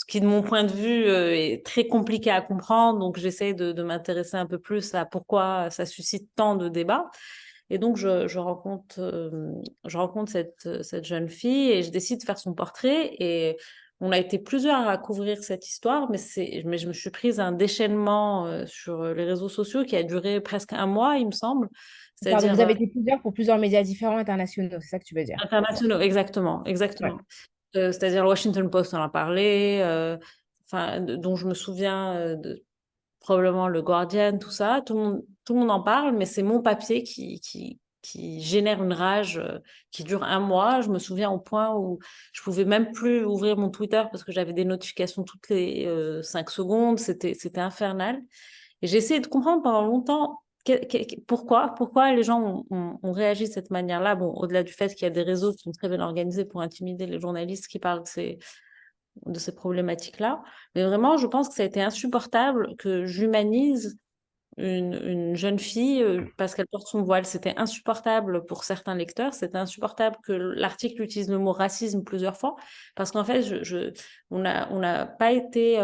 qui, de mon point de vue, est très compliqué à comprendre. Donc j'essaie de m'intéresser un peu plus à pourquoi ça suscite tant de débats. Et donc je rencontre cette jeune fille et je décide de faire son portrait. Et on a été plusieurs à couvrir cette histoire, mais je me suis prise un déchaînement sur les réseaux sociaux qui a duré presque un mois, il me semble. Pardon, vous C'est-à-dire avez été plusieurs pour plusieurs médias différents internationaux, c'est ça que tu veux dire? internationaux, exactement, Ouais. exactement. C'est-à-dire le Washington Post en a parlé, enfin, dont je me souviens, probablement le Guardian, tout ça. Tout le monde en parle, mais c'est mon papier qui génère une rage qui dure un mois. Je me souviens au point où je pouvais même plus ouvrir mon Twitter parce que j'avais des notifications toutes les 5 secondes. C'était infernal. Et j'ai essayé de comprendre pendant longtemps pourquoi les gens ont réagi de cette manière-là. Bon, au-delà du fait qu'il y a des réseaux qui sont très bien organisés pour intimider les journalistes qui parlent de ces problématiques-là. Mais vraiment, je pense que ça a été insupportable que j'humanise une jeune fille parce qu'elle porte son voile. C'était insupportable pour certains lecteurs. C'était insupportable que l'article utilise le mot racisme plusieurs fois parce qu'en fait, on n'a pas été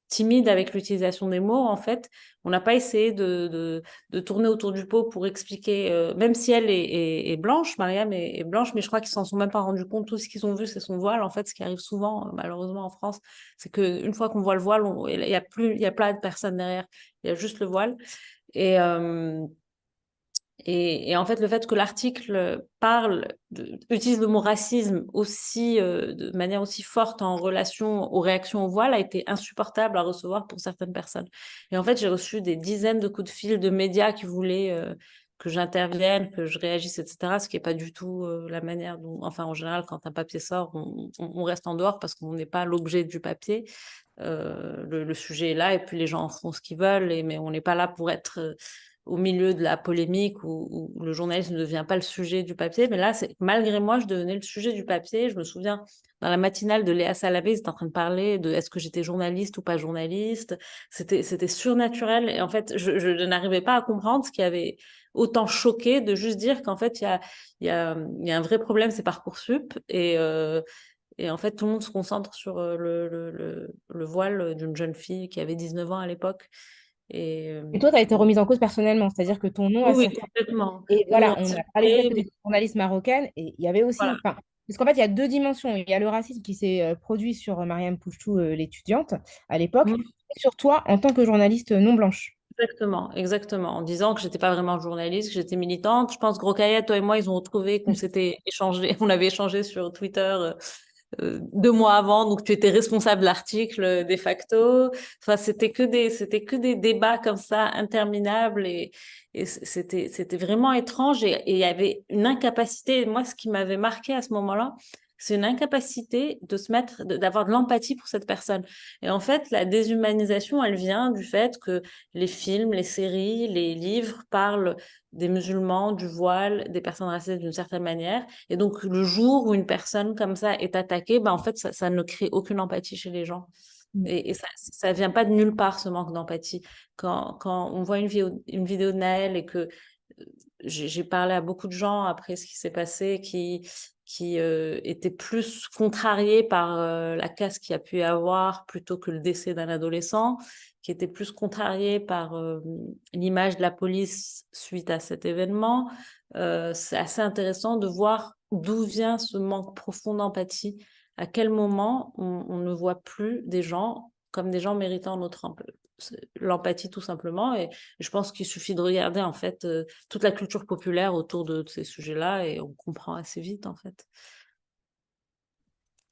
timide avec l'utilisation des mots. En fait, on n'a pas essayé de tourner autour du pot pour expliquer, même si elle est blanche, Mariam est blanche, mais je crois qu'ils s'en sont même pas rendus compte. Tout ce qu'ils ont vu, c'est son voile. En fait, ce qui arrive souvent, malheureusement, en France, c'est qu'une fois qu'on voit le voile, il y a plein de personnes derrière. Il y a juste le voile. Et, euh, et en fait, le fait que l'article utilise le mot racisme aussi, de manière aussi forte en relation aux réactions au voile a été insupportable à recevoir pour certaines personnes. Et en fait, j'ai reçu des dizaines de coups de fil de médias qui voulaient que j'intervienne, que je réagisse, etc. Ce qui n'est pas du tout la manière dont, enfin, en général, quand un papier sort, on reste en dehors parce qu'on n'est pas l'objet du papier. Le sujet est là et puis les gens en font ce qu'ils veulent, mais on n'est pas là pour être au milieu de la polémique où le journalisme ne devient pas le sujet du papier. Mais là, malgré moi, je devenais le sujet du papier. Je me souviens, dans la matinale de Léa Salamé, ils étaient en train de parler de est-ce que j'étais journaliste ou pas journaliste. C'était surnaturel. Et en fait, je n'arrivais pas à comprendre ce qui avait autant choqué de juste dire qu'en fait, il y a un vrai problème, c'est Parcoursup. Et en fait, tout le monde se concentre sur le voile d'une jeune fille qui avait 19 ans à l'époque. Et Et toi, tu as été remise en cause personnellement, c'est-à-dire que ton nom oui, a oui, circulé. complètement. Et Oui, voilà, on on a parlé du fait circulait, que tu mais étais journaliste marocaine et il y avait aussi, voilà, enfin, parce qu'en fait, il y a deux dimensions. Il y a le racisme qui s'est produit sur Mariam Pouchtou, l'étudiante, à l'époque, mm, et sur toi en tant que journaliste non blanche. exactement, exactement. En disant que j'étais pas vraiment journaliste, que j'étais militante. Je pense que Rokhaya, toi et moi, ils ont retrouvé qu'on s'était échangé, on avait échangé sur Twitter 2 mois avant, donc tu étais responsable de l'article de facto. Enfin, c'était que des débats comme ça interminables et c'était vraiment étrange et il y avait une incapacité. Moi, ce qui m'avait marqué à ce moment-là, c'est une incapacité de se mettre, d'avoir de l'empathie pour cette personne. Et en fait, la déshumanisation, elle vient du fait que les films, les séries, les livres parlent des musulmans, du voile, des personnes racisées d'une certaine manière. Et donc, le jour où une personne comme ça est attaquée, ben, en fait, ça ne crée aucune empathie chez les gens. Mm. Et ça vient pas de nulle part, ce manque d'empathie. Quand on voit une vidéo de Naël et que j'ai parlé à beaucoup de gens après ce qui s'est passé qui étaient plus contrariés par la casse qu'il y a pu y avoir plutôt que le décès d'un adolescent, qui étaient plus contrariés par l'image de la police suite à cet événement. C'est assez intéressant de voir d'où vient ce manque profond d'empathie, à quel moment on ne voit plus des gens comme des gens méritant l'empathie tout simplement. Et je pense qu'il suffit de regarder en fait toute la culture populaire autour de ces sujets-là et on comprend assez vite en fait.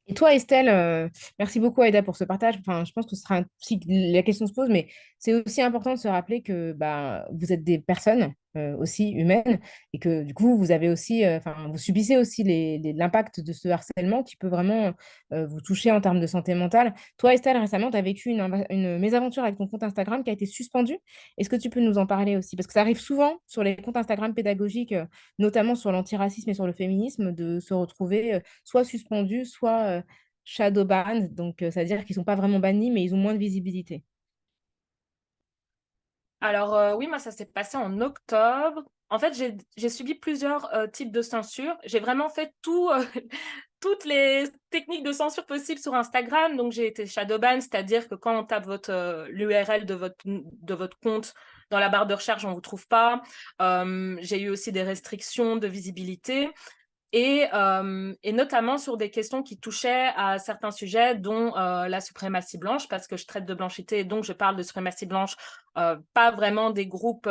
Et toi, Estelle, merci beaucoup, Aïda, pour ce partage. Enfin, je pense que ce sera si la question se pose, mais c'est aussi important de se rappeler que bah, vous êtes des personnes aussi humaine, et que du coup, vous avez aussi, enfin, vous subissez aussi l'impact de ce harcèlement qui peut vraiment vous toucher en termes de santé mentale. Toi, Estelle, récemment, tu as vécu une mésaventure avec ton compte Instagram qui a été suspendu. Est-ce que tu peux nous en parler aussi? Parce que ça arrive souvent sur les comptes Instagram pédagogiques, notamment sur l'antiracisme et sur le féminisme, de se retrouver soit suspendus, soit shadow banned. Donc, c'est-à-dire qu'ils ne sont pas vraiment bannis, mais ils ont moins de visibilité. Alors oui, moi ça s'est passé en octobre. En fait, j'ai subi plusieurs types de censure. J'ai vraiment fait toutes les techniques de censure possibles sur Instagram. Donc j'ai été shadowban, c'est-à-dire que quand on tape l'URL de votre compte dans la barre de recherche, on ne vous trouve pas. J'ai eu aussi des restrictions de visibilité. Et notamment sur des questions qui touchaient à certains sujets, dont la suprématie blanche, parce que je traite de blanchité, et donc je parle de suprématie blanche, pas vraiment des groupes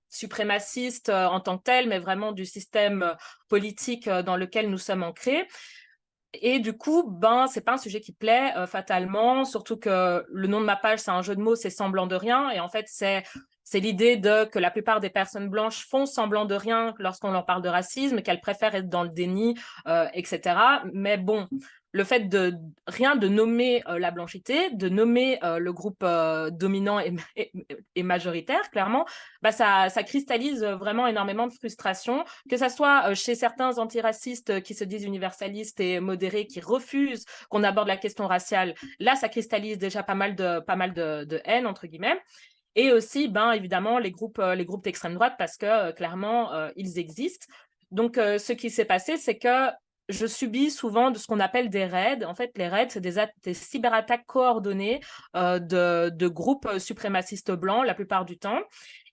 suprémacistes en tant que tels, mais vraiment du système politique dans lequel nous sommes ancrés. Et du coup, c'est pas un sujet qui plaît fatalement, surtout que le nom de ma page, c'est un jeu de mots, c'est semblant de rien. Et en fait, c'est l'idée que la plupart des personnes blanches font semblant de rien lorsqu'on leur parle de racisme, qu'elles préfèrent être dans le déni, etc. Mais bon, le fait de nommer la blanchité, de nommer le groupe dominant et majoritaire, clairement, ça cristallise vraiment énormément de frustration, que ça soit chez certains antiracistes qui se disent universalistes et modérés, qui refusent qu'on aborde la question raciale. Là, ça cristallise déjà pas mal de haine, entre guillemets. Et aussi, évidemment, les groupes d'extrême droite, parce que clairement, ils existent. Donc, ce qui s'est passé, c'est que je subis souvent de ce qu'on appelle des raids. En fait, les raids, c'est des cyberattaques coordonnées de groupes suprémacistes blancs la plupart du temps,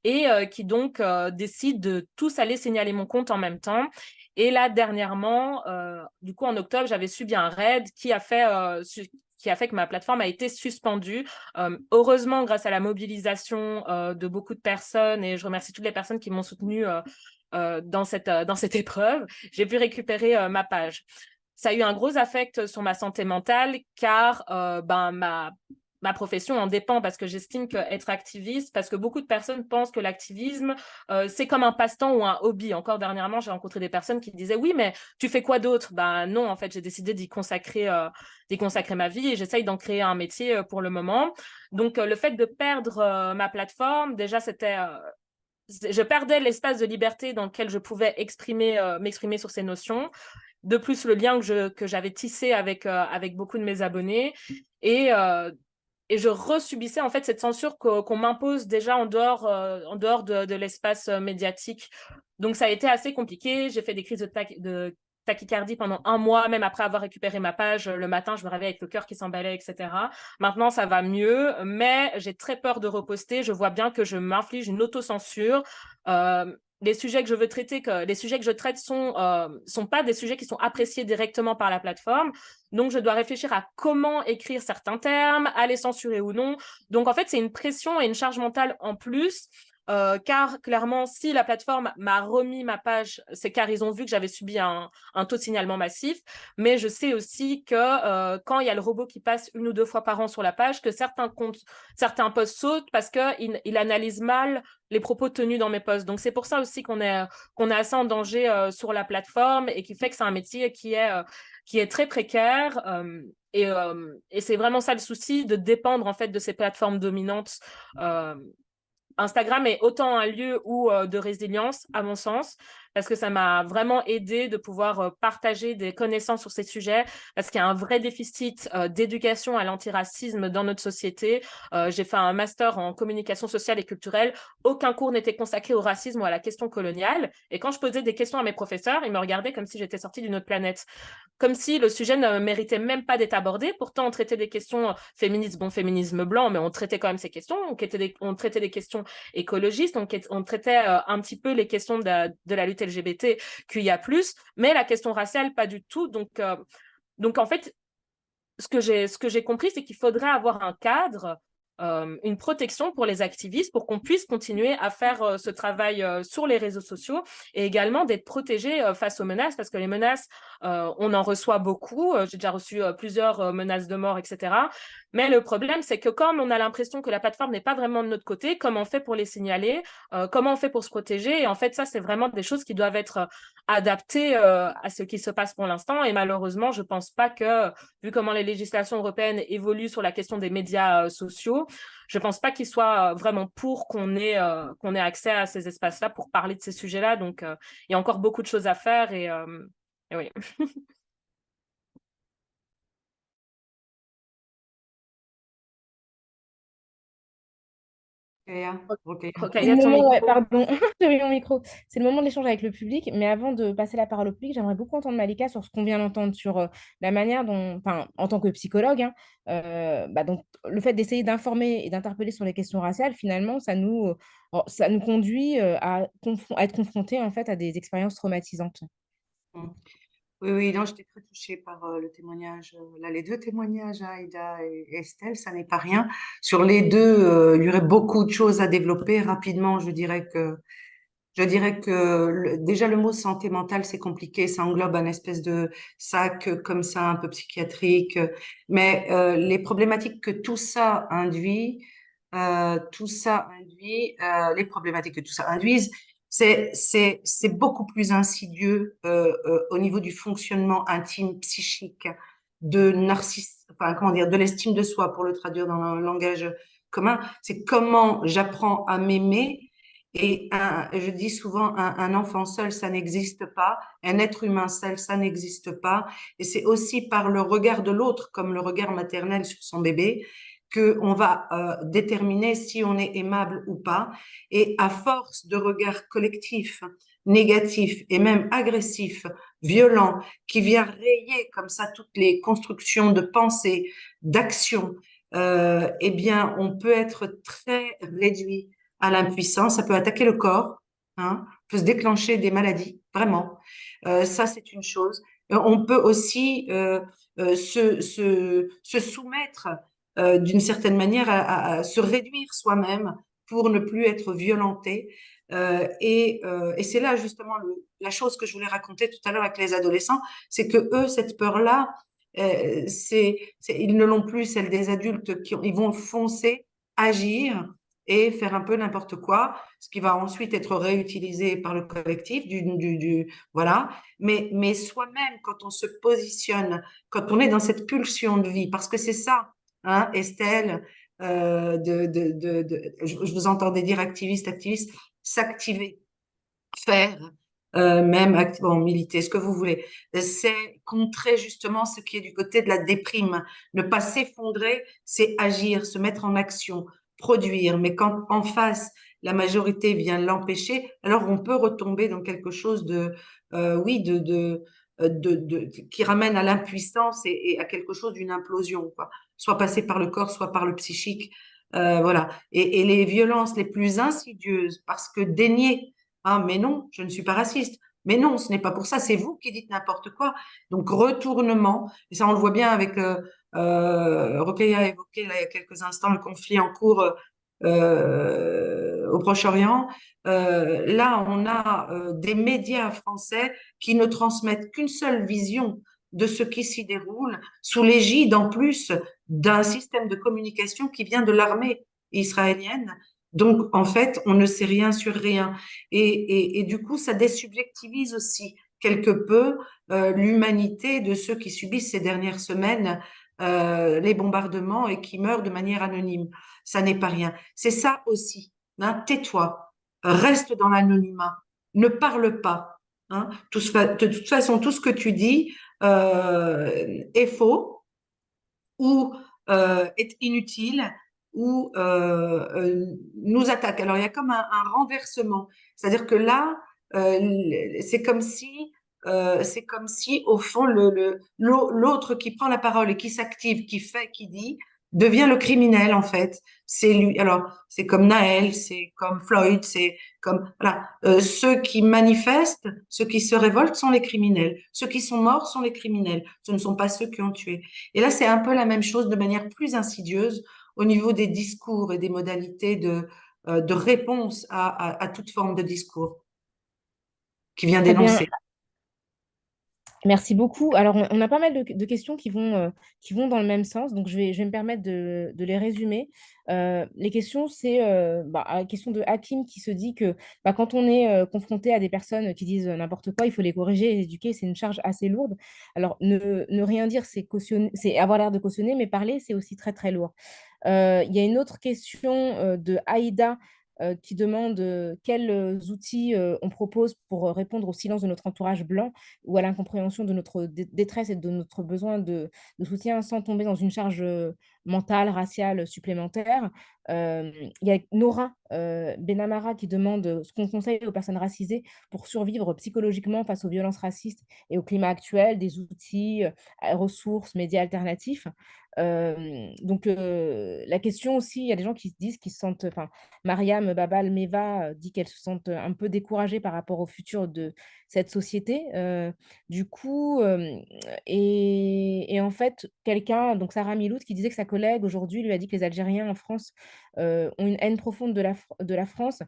et qui donc décident de tous aller signaler mon compte en même temps. Et là, dernièrement, du coup, en octobre, j'avais subi un raid qui a fait que ma plateforme a été suspendue. Heureusement, grâce à la mobilisation de beaucoup de personnes, et je remercie toutes les personnes qui m'ont soutenue dans cette épreuve, j'ai pu récupérer ma page. Ça a eu un gros affect sur ma santé mentale, car ma profession en dépend, parce que j'estime qu'être activiste, parce que beaucoup de personnes pensent que l'activisme, c'est comme un passe-temps ou un hobby. Encore dernièrement, j'ai rencontré des personnes qui disaient « Oui, mais tu fais quoi d'autre ?» Non, en fait, j'ai décidé d'y consacrer ma vie, et j'essaye d'en créer un métier pour le moment. Donc, le fait de perdre ma plateforme, déjà, je perdais l'espace de liberté dans lequel je pouvais m'exprimer sur ces notions. De plus, le lien que j'avais tissé avec beaucoup de mes abonnés. Et je resubissais en fait cette censure qu'on m'impose déjà en dehors de l'espace médiatique. Donc, ça a été assez compliqué. J'ai fait des crises de tachycardie pendant un mois, même après avoir récupéré ma page. Le matin, je me réveille avec le cœur qui s'emballait, etc. Maintenant, ça va mieux, mais j'ai très peur de reposter. Je vois bien que je m'inflige une autocensure. Les sujets que je veux traiter, les sujets que je traite sont pas des sujets qui sont appréciés directement par la plateforme. Donc, je dois réfléchir à comment écrire certains termes, à les censurer ou non. Donc, en fait, c'est une pression et une charge mentale en plus. Car clairement, si la plateforme m'a remis ma page, c'est car ils ont vu que j'avais subi un taux de signalement massif. Mais je sais aussi que quand il y a le robot qui passe 1 ou 2 fois par an sur la page, que certains posts sautent parce qu'il analyse mal les propos tenus dans mes posts. Donc, c'est pour ça aussi qu'on est assez en danger sur la plateforme, et qui fait que c'est un métier qui est très précaire. Et c'est vraiment ça le souci, de dépendre en fait de ces plateformes dominantes. Instagram est autant un lieu de résilience, à mon sens, parce que ça m'a vraiment aidé de pouvoir partager des connaissances sur ces sujets, parce qu'il y a un vrai déficit d'éducation à l'antiracisme dans notre société. J'ai fait un master en communication sociale et culturelle. Aucun cours n'était consacré au racisme ou à la question coloniale. Et quand je posais des questions à mes professeurs, ils me regardaient comme si j'étais sortie d'une autre planète, comme si le sujet ne méritait même pas d'être abordé. Pourtant, on traitait des questions féministes, féminisme blanc, mais on traitait quand même ces questions. On traitait des questions écologistes, on traitait un petit peu les questions de la lutte LGBT QIA+, mais la question raciale, pas du tout. Donc en fait, ce que j'ai compris, c'est qu'il faudrait avoir un cadre une protection pour les activistes pour qu'on puisse continuer à faire ce travail sur les réseaux sociaux et également d'être protégés face aux menaces parce que les menaces, on en reçoit beaucoup. J'ai déjà reçu plusieurs menaces de mort, etc. Mais le problème, c'est que comme on a l'impression que la plateforme n'est pas vraiment de notre côté, comment on fait pour les signaler, comment on fait pour se protéger? Et en fait, ça, c'est vraiment des choses qui doivent être adaptées à ce qui se passe pour l'instant. Et malheureusement, je pense pas que, vu comment les législations européennes évoluent sur la question des médias sociaux, je pense pas qu'il soit vraiment pour qu'on ait accès à ces espaces-là pour parler de ces sujets-là. Donc, il y a encore beaucoup de choses à faire et oui. Ok. C'est le Ton moment, ouais, micro. pardon, j'ai eu mon micro. C'est le moment de l'échange avec le public. Mais avant de passer la parole au public, j'aimerais beaucoup entendre Malika sur ce qu'on vient d'entendre, sur la manière dont, enfin, en tant que psychologue, hein, donc, le fait d'essayer d'informer et d'interpeller sur les questions raciales, finalement, ça nous conduit à être confrontés en fait à des expériences traumatisantes. Mm. Oui, oui, non, j'étais très touchée par le témoignage. Là, les deux témoignages, hein, Aïda et Estelle, ça n'est pas rien. Sur les deux, il y aurait beaucoup de choses à développer. Rapidement, je dirais que déjà le mot santé mentale, c'est compliqué. Ça englobe un espèce de sac comme ça, un peu psychiatrique. Mais les problématiques que tout ça induit, les problématiques que tout ça induise, c'est beaucoup plus insidieux au niveau du fonctionnement intime, psychique, de narcissisme, enfin, comment dire, de l'estime de soi, pour le traduire dans un langage commun. C'est comment j'apprends à m'aimer. Et je dis souvent, un enfant seul, ça n'existe pas. Un être humain seul, ça n'existe pas. Et c'est aussi par le regard de l'autre, comme le regard maternel sur son bébé, que on va déterminer si on est aimable ou pas. Et à force de regards collectifs, négatifs et même agressifs, violents, qui vient rayer comme ça toutes les constructions de pensée, d'action, eh bien, on peut être très réduit à l'impuissance. Ça peut attaquer le corps, hein, peut se déclencher des maladies, vraiment. Ça, c'est une chose. On peut aussi se soumettre d'une certaine manière à se réduire soi-même pour ne plus être violenté. Et c'est là justement la chose que je voulais raconter tout à l'heure avec les adolescents, c'est que eux, cette peur-là, ils ne l'ont plus, celle des adultes ils vont foncer, agir et faire un peu n'importe quoi, ce qui va ensuite être réutilisé par le collectif, voilà. Mais soi-même, quand on se positionne, quand on est dans cette pulsion de vie, parce que c'est ça, hein, Estelle, je vous entendais dire activiste, s'activer, faire, bon, militer, ce que vous voulez. C'est contrer justement ce qui est du côté de la déprime. Ne pas s'effondrer, c'est agir, se mettre en action, produire. Mais quand en face, la majorité vient l'empêcher, alors on peut retomber dans quelque chose oui, qui ramène à l'impuissance et à quelque chose d'une implosion, quoi. Soit passé par le corps, soit par le psychique. Voilà. Et les violences les plus insidieuses, parce que dénier, ah, mais non, je ne suis pas raciste. Mais non, ce n'est pas pour ça. C'est vous qui dites n'importe quoi. Donc, retournement. Et ça, on le voit bien avec, Rokhaya a évoqué là, il y a quelques instants le conflit en cours au Proche-Orient. Là, on a des médias français qui ne transmettent qu'une seule vision de ce qui s'y déroule, sous l'égide en plus d'un système de communication qui vient de l'armée israélienne. Donc, en fait, on ne sait rien sur rien. Et du coup, ça désubjectivise aussi quelque peu l'humanité de ceux qui subissent ces dernières semaines les bombardements et qui meurent de manière anonyme. Ça n'est pas rien. C'est ça aussi. Hein, tais-toi, reste dans l'anonymat, ne parle pas. Hein. De toute façon, tout ce que tu dis est faux ou est inutile ou nous attaque. Alors, il y a comme un renversement. C'est-à-dire que là, euh, c'est comme si, au fond, l'autre qui prend la parole et qui s'active, qui fait, qui dit, devient le criminel, en fait. C'est lui. Alors, c'est comme Naël, c'est comme Floyd, c'est comme, voilà. Ceux qui manifestent, ceux qui se révoltent sont les criminels. Ceux qui sont morts sont les criminels. Ce ne sont pas ceux qui ont tué. Et là, c'est un peu la même chose de manière plus insidieuse. au niveau des discours et des modalités de réponse à toute forme de discours qui vient Très bien. dénoncer. Merci beaucoup. Alors, on a pas mal de questions qui vont dans le même sens, donc je vais me permettre de les résumer. Les questions, c'est la question de Hakim qui se dit que quand on est confronté à des personnes qui disent n'importe quoi, il faut les corriger et les éduquer, c'est une charge assez lourde. Alors, ne rien dire, c'est cautionner, c'est avoir l'air de cautionner, mais parler, c'est aussi très, très lourd. Il y a une autre question de Aïda qui demande quels outils on propose pour répondre au silence de notre entourage blanc ou à l'incompréhension de notre détresse et de notre besoin de soutien sans tomber dans une charge mentale, raciale supplémentaire. Il y a Nora Benamara qui demande ce qu'on conseille aux personnes racisées pour survivre psychologiquement face aux violences racistes et au climat actuel, des outils, ressources, médias alternatifs. La question aussi, il y a des gens qui se disent qu'ils se sentent, enfin, Mariam Babal Meva dit qu'elle se sent un peu découragée par rapport au futur de cette société. Du coup, et en fait, quelqu'un, donc Sarah Miloud, qui disait que sa collègue aujourd'hui lui a dit que les Algériens en France ont une haine profonde de la France,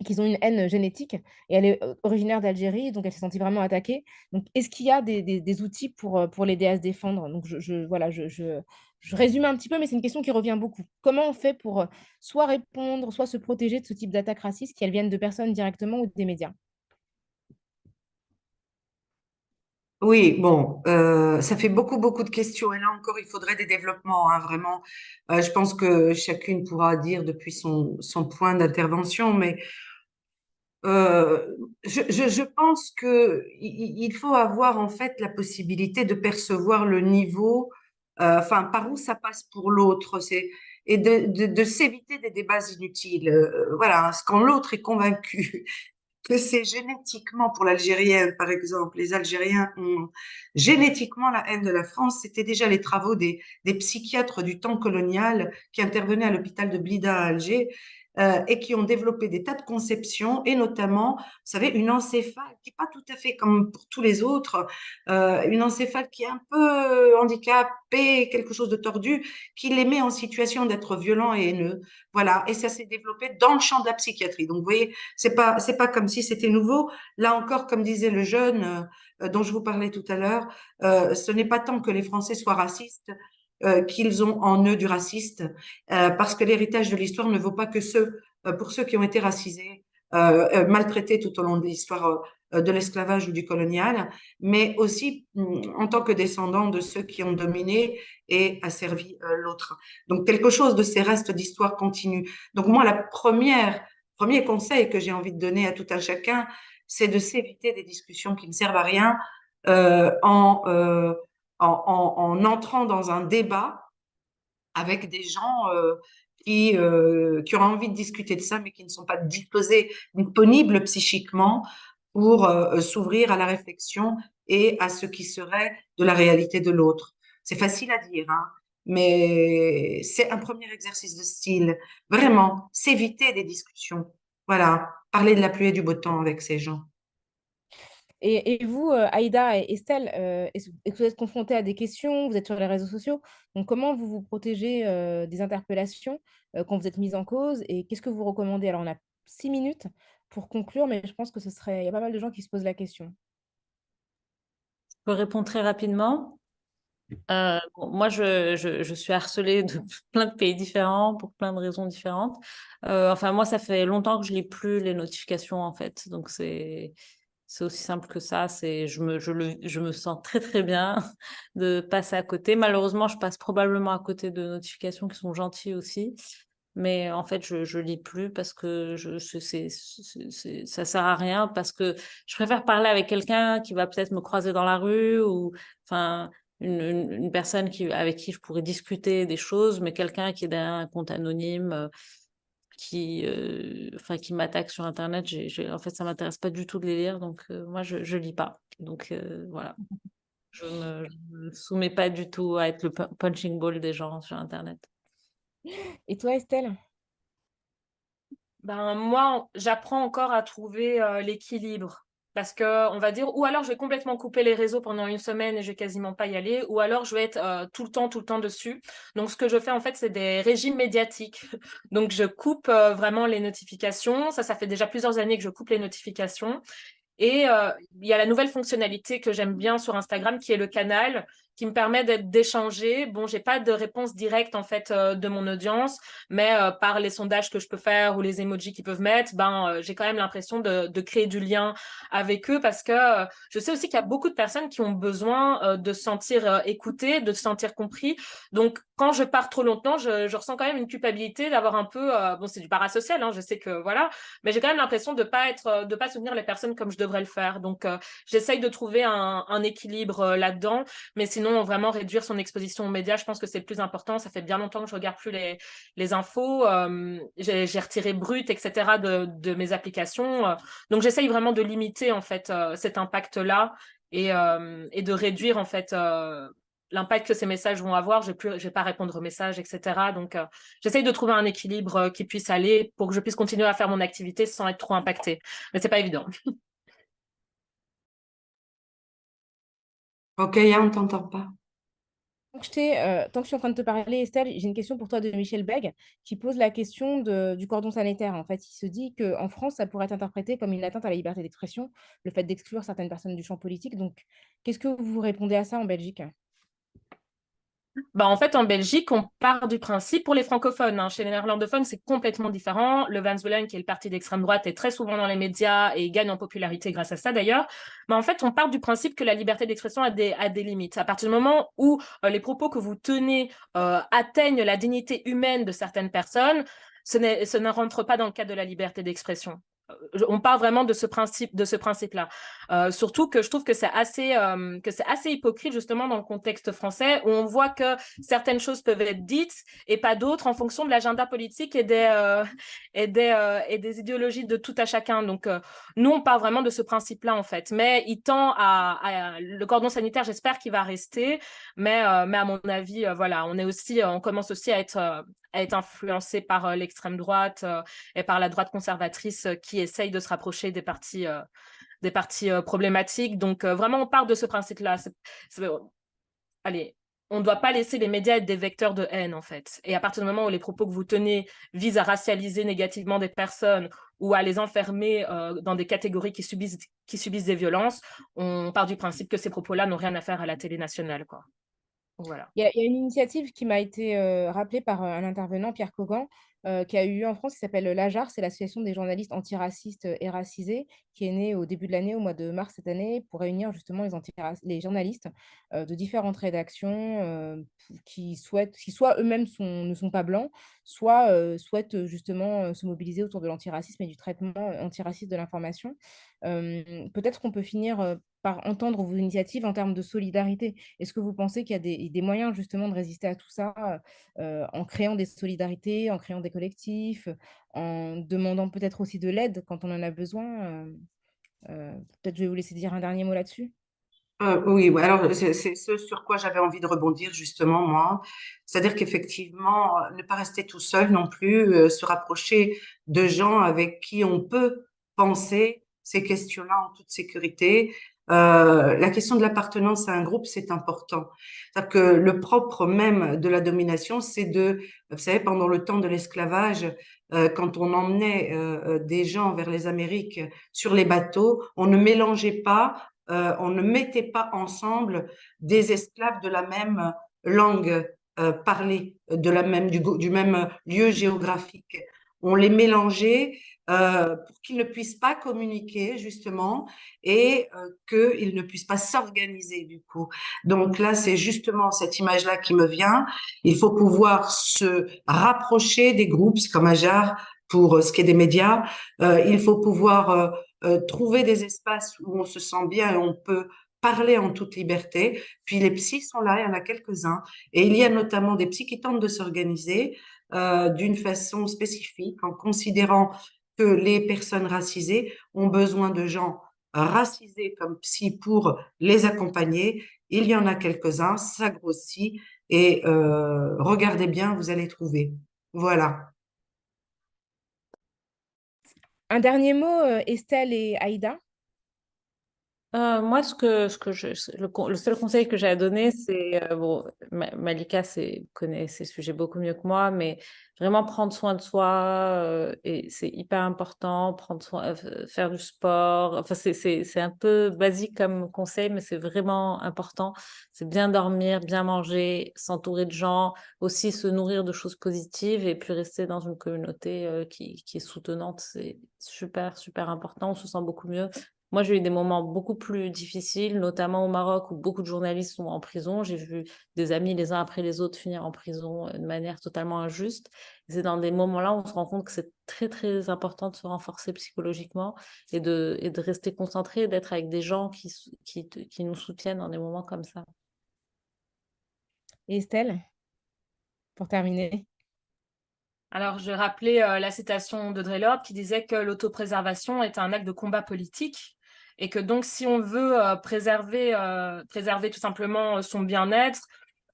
qu'ils ont une haine génétique, et elle est originaire d'Algérie, donc elle s'est sentie vraiment attaquée. Donc, est-ce qu'il y a des outils pour l'aider à se défendre? Donc, voilà, je résume un petit peu, mais c'est une question qui revient beaucoup. Comment on fait pour soit répondre, soit se protéger de ce type d'attaques racistes, qu'elles viennent de personnes directement ou des médias? Oui, bon, ça fait beaucoup, beaucoup de questions. Et là encore, il faudrait des développements, hein, vraiment. Je pense que chacune pourra dire depuis son point d'intervention, mais euh, je pense que il faut avoir en fait la possibilité de percevoir le niveau, enfin, par où ça passe pour l'autre, et de s'éviter des débats inutiles. Voilà, quand l'autre est convaincu que c'est génétiquement pour l'Algérien, par exemple, les Algériens ont génétiquement la haine de la France. C'était déjà les travaux des psychiatres du temps colonial qui intervenaient à l'hôpital de Blida à Alger et qui ont développé des tas de conceptions et notamment, vous savez, une encéphale qui n'est pas tout à fait comme pour tous les autres, une encéphale qui est un peu handicapée, quelque chose de tordu, qui les met en situation d'être violents et haineux. Voilà, et ça s'est développé dans le champ de la psychiatrie. Donc, vous voyez, c'est pas comme si c'était nouveau. Là encore, comme disait le jeune dont je vous parlais tout à l'heure, ce n'est pas tant que les Français soient racistes qu'ils ont en eux du raciste, parce que l'héritage de l'histoire ne vaut pas que pour ceux qui ont été racisés, maltraités tout au long de l'histoire de l'esclavage ou du colonial, mais aussi en tant que descendants de ceux qui ont dominé et asservi l'autre. Donc quelque chose de ces restes d'histoire continue. Donc moi, premier conseil que j'ai envie de donner à tout un chacun, c'est de s'éviter des discussions qui ne servent à rien euh, en, euh, en entrant dans un débat avec des gens qui ont envie de discuter de ça, mais qui ne sont pas disposés, disponibles psychiquement pour s'ouvrir à la réflexion et à ce qui serait de la réalité de l'autre. C'est facile à dire, hein, mais c'est un premier exercice de style. Vraiment, s'éviter des discussions. Voilà, parler de la pluie et du beau temps avec ces gens. Et vous, Aïda et Estelle, est-ce que vous êtes confrontés à des questions? Vous êtes sur les réseaux sociaux. Donc, comment vous vous protégez des interpellations quand vous êtes mise en cause? Et qu'est-ce que vous recommandez? Alors, on a 6 minutes pour conclure, mais je pense que il y a pas mal de gens qui se posent la question. Je peux répondre très rapidement. Bon, moi, je suis harcelée de plein de pays différents pour plein de raisons différentes. Enfin, moi, ça fait longtemps que je lis plus les notifications, en fait. Donc, c'est aussi simple que ça. Je me sens très, très bien de passer à côté. Malheureusement, je passe probablement à côté de notifications qui sont gentilles aussi. Mais en fait, je lis plus parce que ça sert à rien, parce que je préfère parler avec quelqu'un qui va peut-être me croiser dans la rue, ou enfin une personne avec qui je pourrais discuter des choses, mais quelqu'un qui est derrière un compte anonyme, qui m'attaque sur Internet, en fait, ça m'intéresse pas du tout de les lire, donc moi, je lis pas. Donc voilà, je me soumets pas du tout à être le punching ball des gens sur Internet. Et toi, Estelle? Ben, moi, j'apprends encore à trouver l'équilibre parce que on va dire, ou alors je vais complètement couper les réseaux pendant une semaine et je vais quasiment pas y aller, ou alors je vais être tout le temps dessus. Donc ce que je fais en fait, c'est des régimes médiatiques. Donc je coupe vraiment les notifications. Ça fait déjà plusieurs années que je coupe les notifications. Et il y a la nouvelle fonctionnalité que j'aime bien sur Instagram qui est le canal, qui me permet d'échanger. Bon, j'ai pas de réponse directe en fait de mon audience, mais par les sondages que je peux faire ou les emojis qu'ils peuvent mettre, j'ai quand même l'impression de créer du lien avec eux parce que je sais aussi qu'il y a beaucoup de personnes qui ont besoin de se sentir écoutées, de se sentir compris. Donc quand je pars trop longtemps, je ressens quand même une culpabilité d'avoir un peu, bon, c'est du parasocial, hein, je sais que voilà, mais j'ai quand même l'impression de pas soutenir les personnes comme je devrais le faire. Donc, j'essaye de trouver un équilibre là-dedans. Mais sinon, vraiment réduire son exposition aux médias, je pense que c'est le plus important. Ça fait bien longtemps que je regarde plus les infos. J'ai retiré Brut, etc. de mes applications. Donc, j'essaye vraiment de limiter, en fait, cet impact-là et de réduire, en fait, l'impact que ces messages vont avoir. Je vais pas répondre aux messages, etc. Donc, j'essaye de trouver un équilibre qui puisse aller pour que je puisse continuer à faire mon activité sans être trop impactée. Mais c'est pas évident. Ok, on t'entend pas. Tant que je suis en train de te parler, Estelle, j'ai une question pour toi de Michel Bègue qui pose la question du cordon sanitaire. En fait, il se dit qu'en France, ça pourrait être interprété comme une atteinte à la liberté d'expression, le fait d'exclure certaines personnes du champ politique. Donc, qu'est-ce que vous répondez à ça en Belgique? En fait, en Belgique, on part du principe, pour les francophones, hein, chez les néerlandophones, c'est complètement différent. Le Vlaams Belang, qui est le parti d'extrême droite, est très souvent dans les médias et gagne en popularité grâce à ça d'ailleurs. Mais en fait, on part du principe que la liberté d'expression a des limites. À partir du moment où les propos que vous tenez atteignent la dignité humaine de certaines personnes, ce ne rentre pas dans le cadre de la liberté d'expression. On part vraiment de ce principe-là. Surtout que je trouve que c'est assez hypocrite justement dans le contexte français où on voit que certaines choses peuvent être dites et pas d'autres en fonction de l'agenda politique et des idéologies de tout à chacun. Donc nous on part vraiment de ce principe-là en fait. Mais il tend le cordon sanitaire, j'espère qu'il va rester. Mais à mon avis, voilà, on commence aussi à être influencé par l'extrême droite et par la droite conservatrice qui essaye de se rapprocher des partis problématiques. Donc, vraiment, on part de ce principe-là. Allez, on ne doit pas laisser les médias être des vecteurs de haine, en fait. Et à partir du moment où les propos que vous tenez visent à racialiser négativement des personnes ou à les enfermer dans des catégories qui subissent des violences, on part du principe que ces propos-là n'ont rien à faire à la télé nationale, quoi. Voilà. Il y a une initiative qui m'a été rappelée par un intervenant, Pierre Cogan, qui a eu lieu en France, qui s'appelle l'AJAR, c'est l'Association des journalistes antiracistes et racisés, qui est née au début de l'année, au mois de mars cette année, pour réunir justement les journalistes de différentes rédactions qui soit eux-mêmes ne sont pas blancs, soit souhaitent justement se mobiliser autour de l'antiracisme et du traitement antiraciste de l'information. Peut-être qu'on peut finir par entendre vos initiatives en termes de solidarité. Est-ce que vous pensez qu'il y a des moyens justement de résister à tout ça en créant des solidarités, en créant des collectifs, en demandant peut-être aussi de l'aide quand on en a besoin peut-être je vais vous laisser dire un dernier mot là-dessus. Oui, ouais, alors c'est ce sur quoi j'avais envie de rebondir justement, moi. C'est-à-dire qu'effectivement, ne pas rester tout seul non plus, se rapprocher de gens avec qui on peut penser ces questions-là en toute sécurité. La question de l'appartenance à un groupe, c'est important. C'est-à-dire que le propre même de la domination, vous savez, pendant le temps de l'esclavage, quand on emmenait des gens vers les Amériques sur les bateaux, on ne mélangeait pas on ne mettait pas ensemble des esclaves de la même langue parlée, du même lieu géographique. On les mélangeait pour qu'ils ne puissent pas communiquer justement et qu'ils ne puissent pas s'organiser du coup. Donc là, c'est justement cette image-là qui me vient. Il faut pouvoir se rapprocher des groupes comme Ajar pour ce qui est des médias. Il faut pouvoir trouver des espaces où on se sent bien et on peut parler en toute liberté. Puis les psys sont là, il y en a quelques-uns. Et il y a notamment des psys qui tentent de s'organiser d'une façon spécifique en considérant que les personnes racisées ont besoin de gens racisés comme psy pour les accompagner. Il y en a quelques-uns, ça grossit et regardez bien, vous allez trouver. Voilà. Un dernier mot, Estelle et Aïda. Moi, le seul conseil que j'ai à donner, c'est, bon, Malika connaît ces sujets beaucoup mieux que moi, mais vraiment prendre soin de soi, et c'est hyper important, prendre soin, faire du sport. Enfin, c'est un peu basique comme conseil, mais c'est vraiment important. C'est bien dormir, bien manger, s'entourer de gens, aussi se nourrir de choses positives et puis rester dans une communauté, qui est soutenante. C'est super, super important. On se sent beaucoup mieux. Moi, j'ai eu des moments beaucoup plus difficiles, notamment au Maroc, où beaucoup de journalistes sont en prison. J'ai vu des amis les uns après les autres finir en prison de manière totalement injuste. Et c'est dans des moments-là où on se rend compte que c'est très, très important de se renforcer psychologiquement et de rester concentré, d'être avec des gens qui nous soutiennent dans des moments comme ça. Et Estelle, pour terminer. Alors, je rappelais la citation d'Audre Lorde qui disait que l'autopréservation est un acte de combat politique et que donc si on veut préserver tout simplement son bien-être,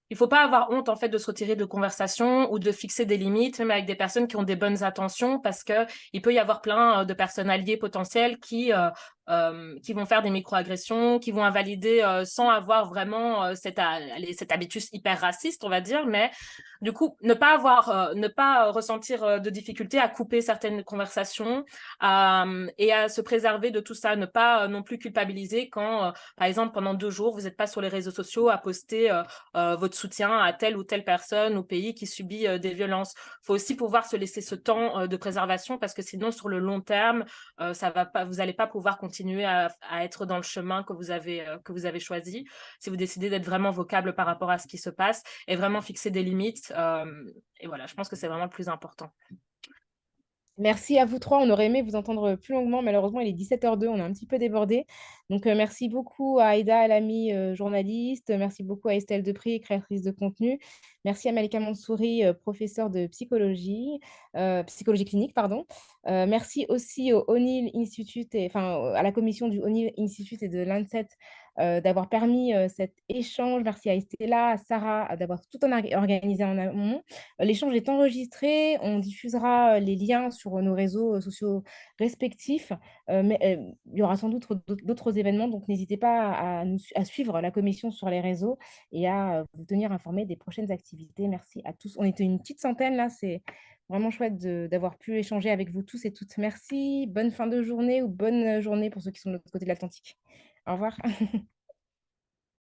il ne faut pas avoir honte en fait de se retirer de conversations ou de fixer des limites, même avec des personnes qui ont des bonnes intentions, parce qu'il peut y avoir plein de personnes alliées potentielles qui vont faire des micro-agressions, qui vont invalider sans avoir vraiment cet habitus hyper raciste, on va dire, mais du coup, ne pas ressentir de difficulté à couper certaines conversations et à se préserver de tout ça, ne pas non plus culpabiliser quand, par exemple, pendant 2 jours, vous n'êtes pas sur les réseaux sociaux à poster votre soutien à telle ou telle personne ou pays qui subit des violences. Il faut aussi pouvoir se laisser ce temps de préservation parce que sinon, sur le long terme, vous n'allez pas pouvoir continuer à être dans le chemin que vous avez choisi. Si vous décidez d'être vraiment vocable par rapport à ce qui se passe et vraiment fixer des limites. Et voilà, je pense que c'est vraiment le plus important. Merci à vous trois. On aurait aimé vous entendre plus longuement. Malheureusement, il est 17h02. On est un petit peu débordé. Donc, merci beaucoup à Aïda Alami, journaliste. Merci beaucoup à Estelle Depré, créatrice de contenu. Merci à Malika Mansouri, professeure de psychologie clinique, pardon. Merci aussi au O'Neill Institute, à la commission du O'Neill Institute et de l'ANSET d'avoir permis cet échange. Merci à Estella, à Sarah d'avoir tout organisé en amont. L'échange est enregistré, on diffusera les liens sur nos réseaux sociaux respectifs, mais il y aura sans doute d'autres événements, donc n'hésitez pas à suivre la commission sur les réseaux et à vous tenir informés des prochaines activités. Merci à tous. On était une petite centaine là, c'est vraiment chouette d'avoir pu échanger avec vous tous et toutes. Merci, bonne fin de journée ou bonne journée pour ceux qui sont de l'autre côté de l'Atlantique. Au revoir.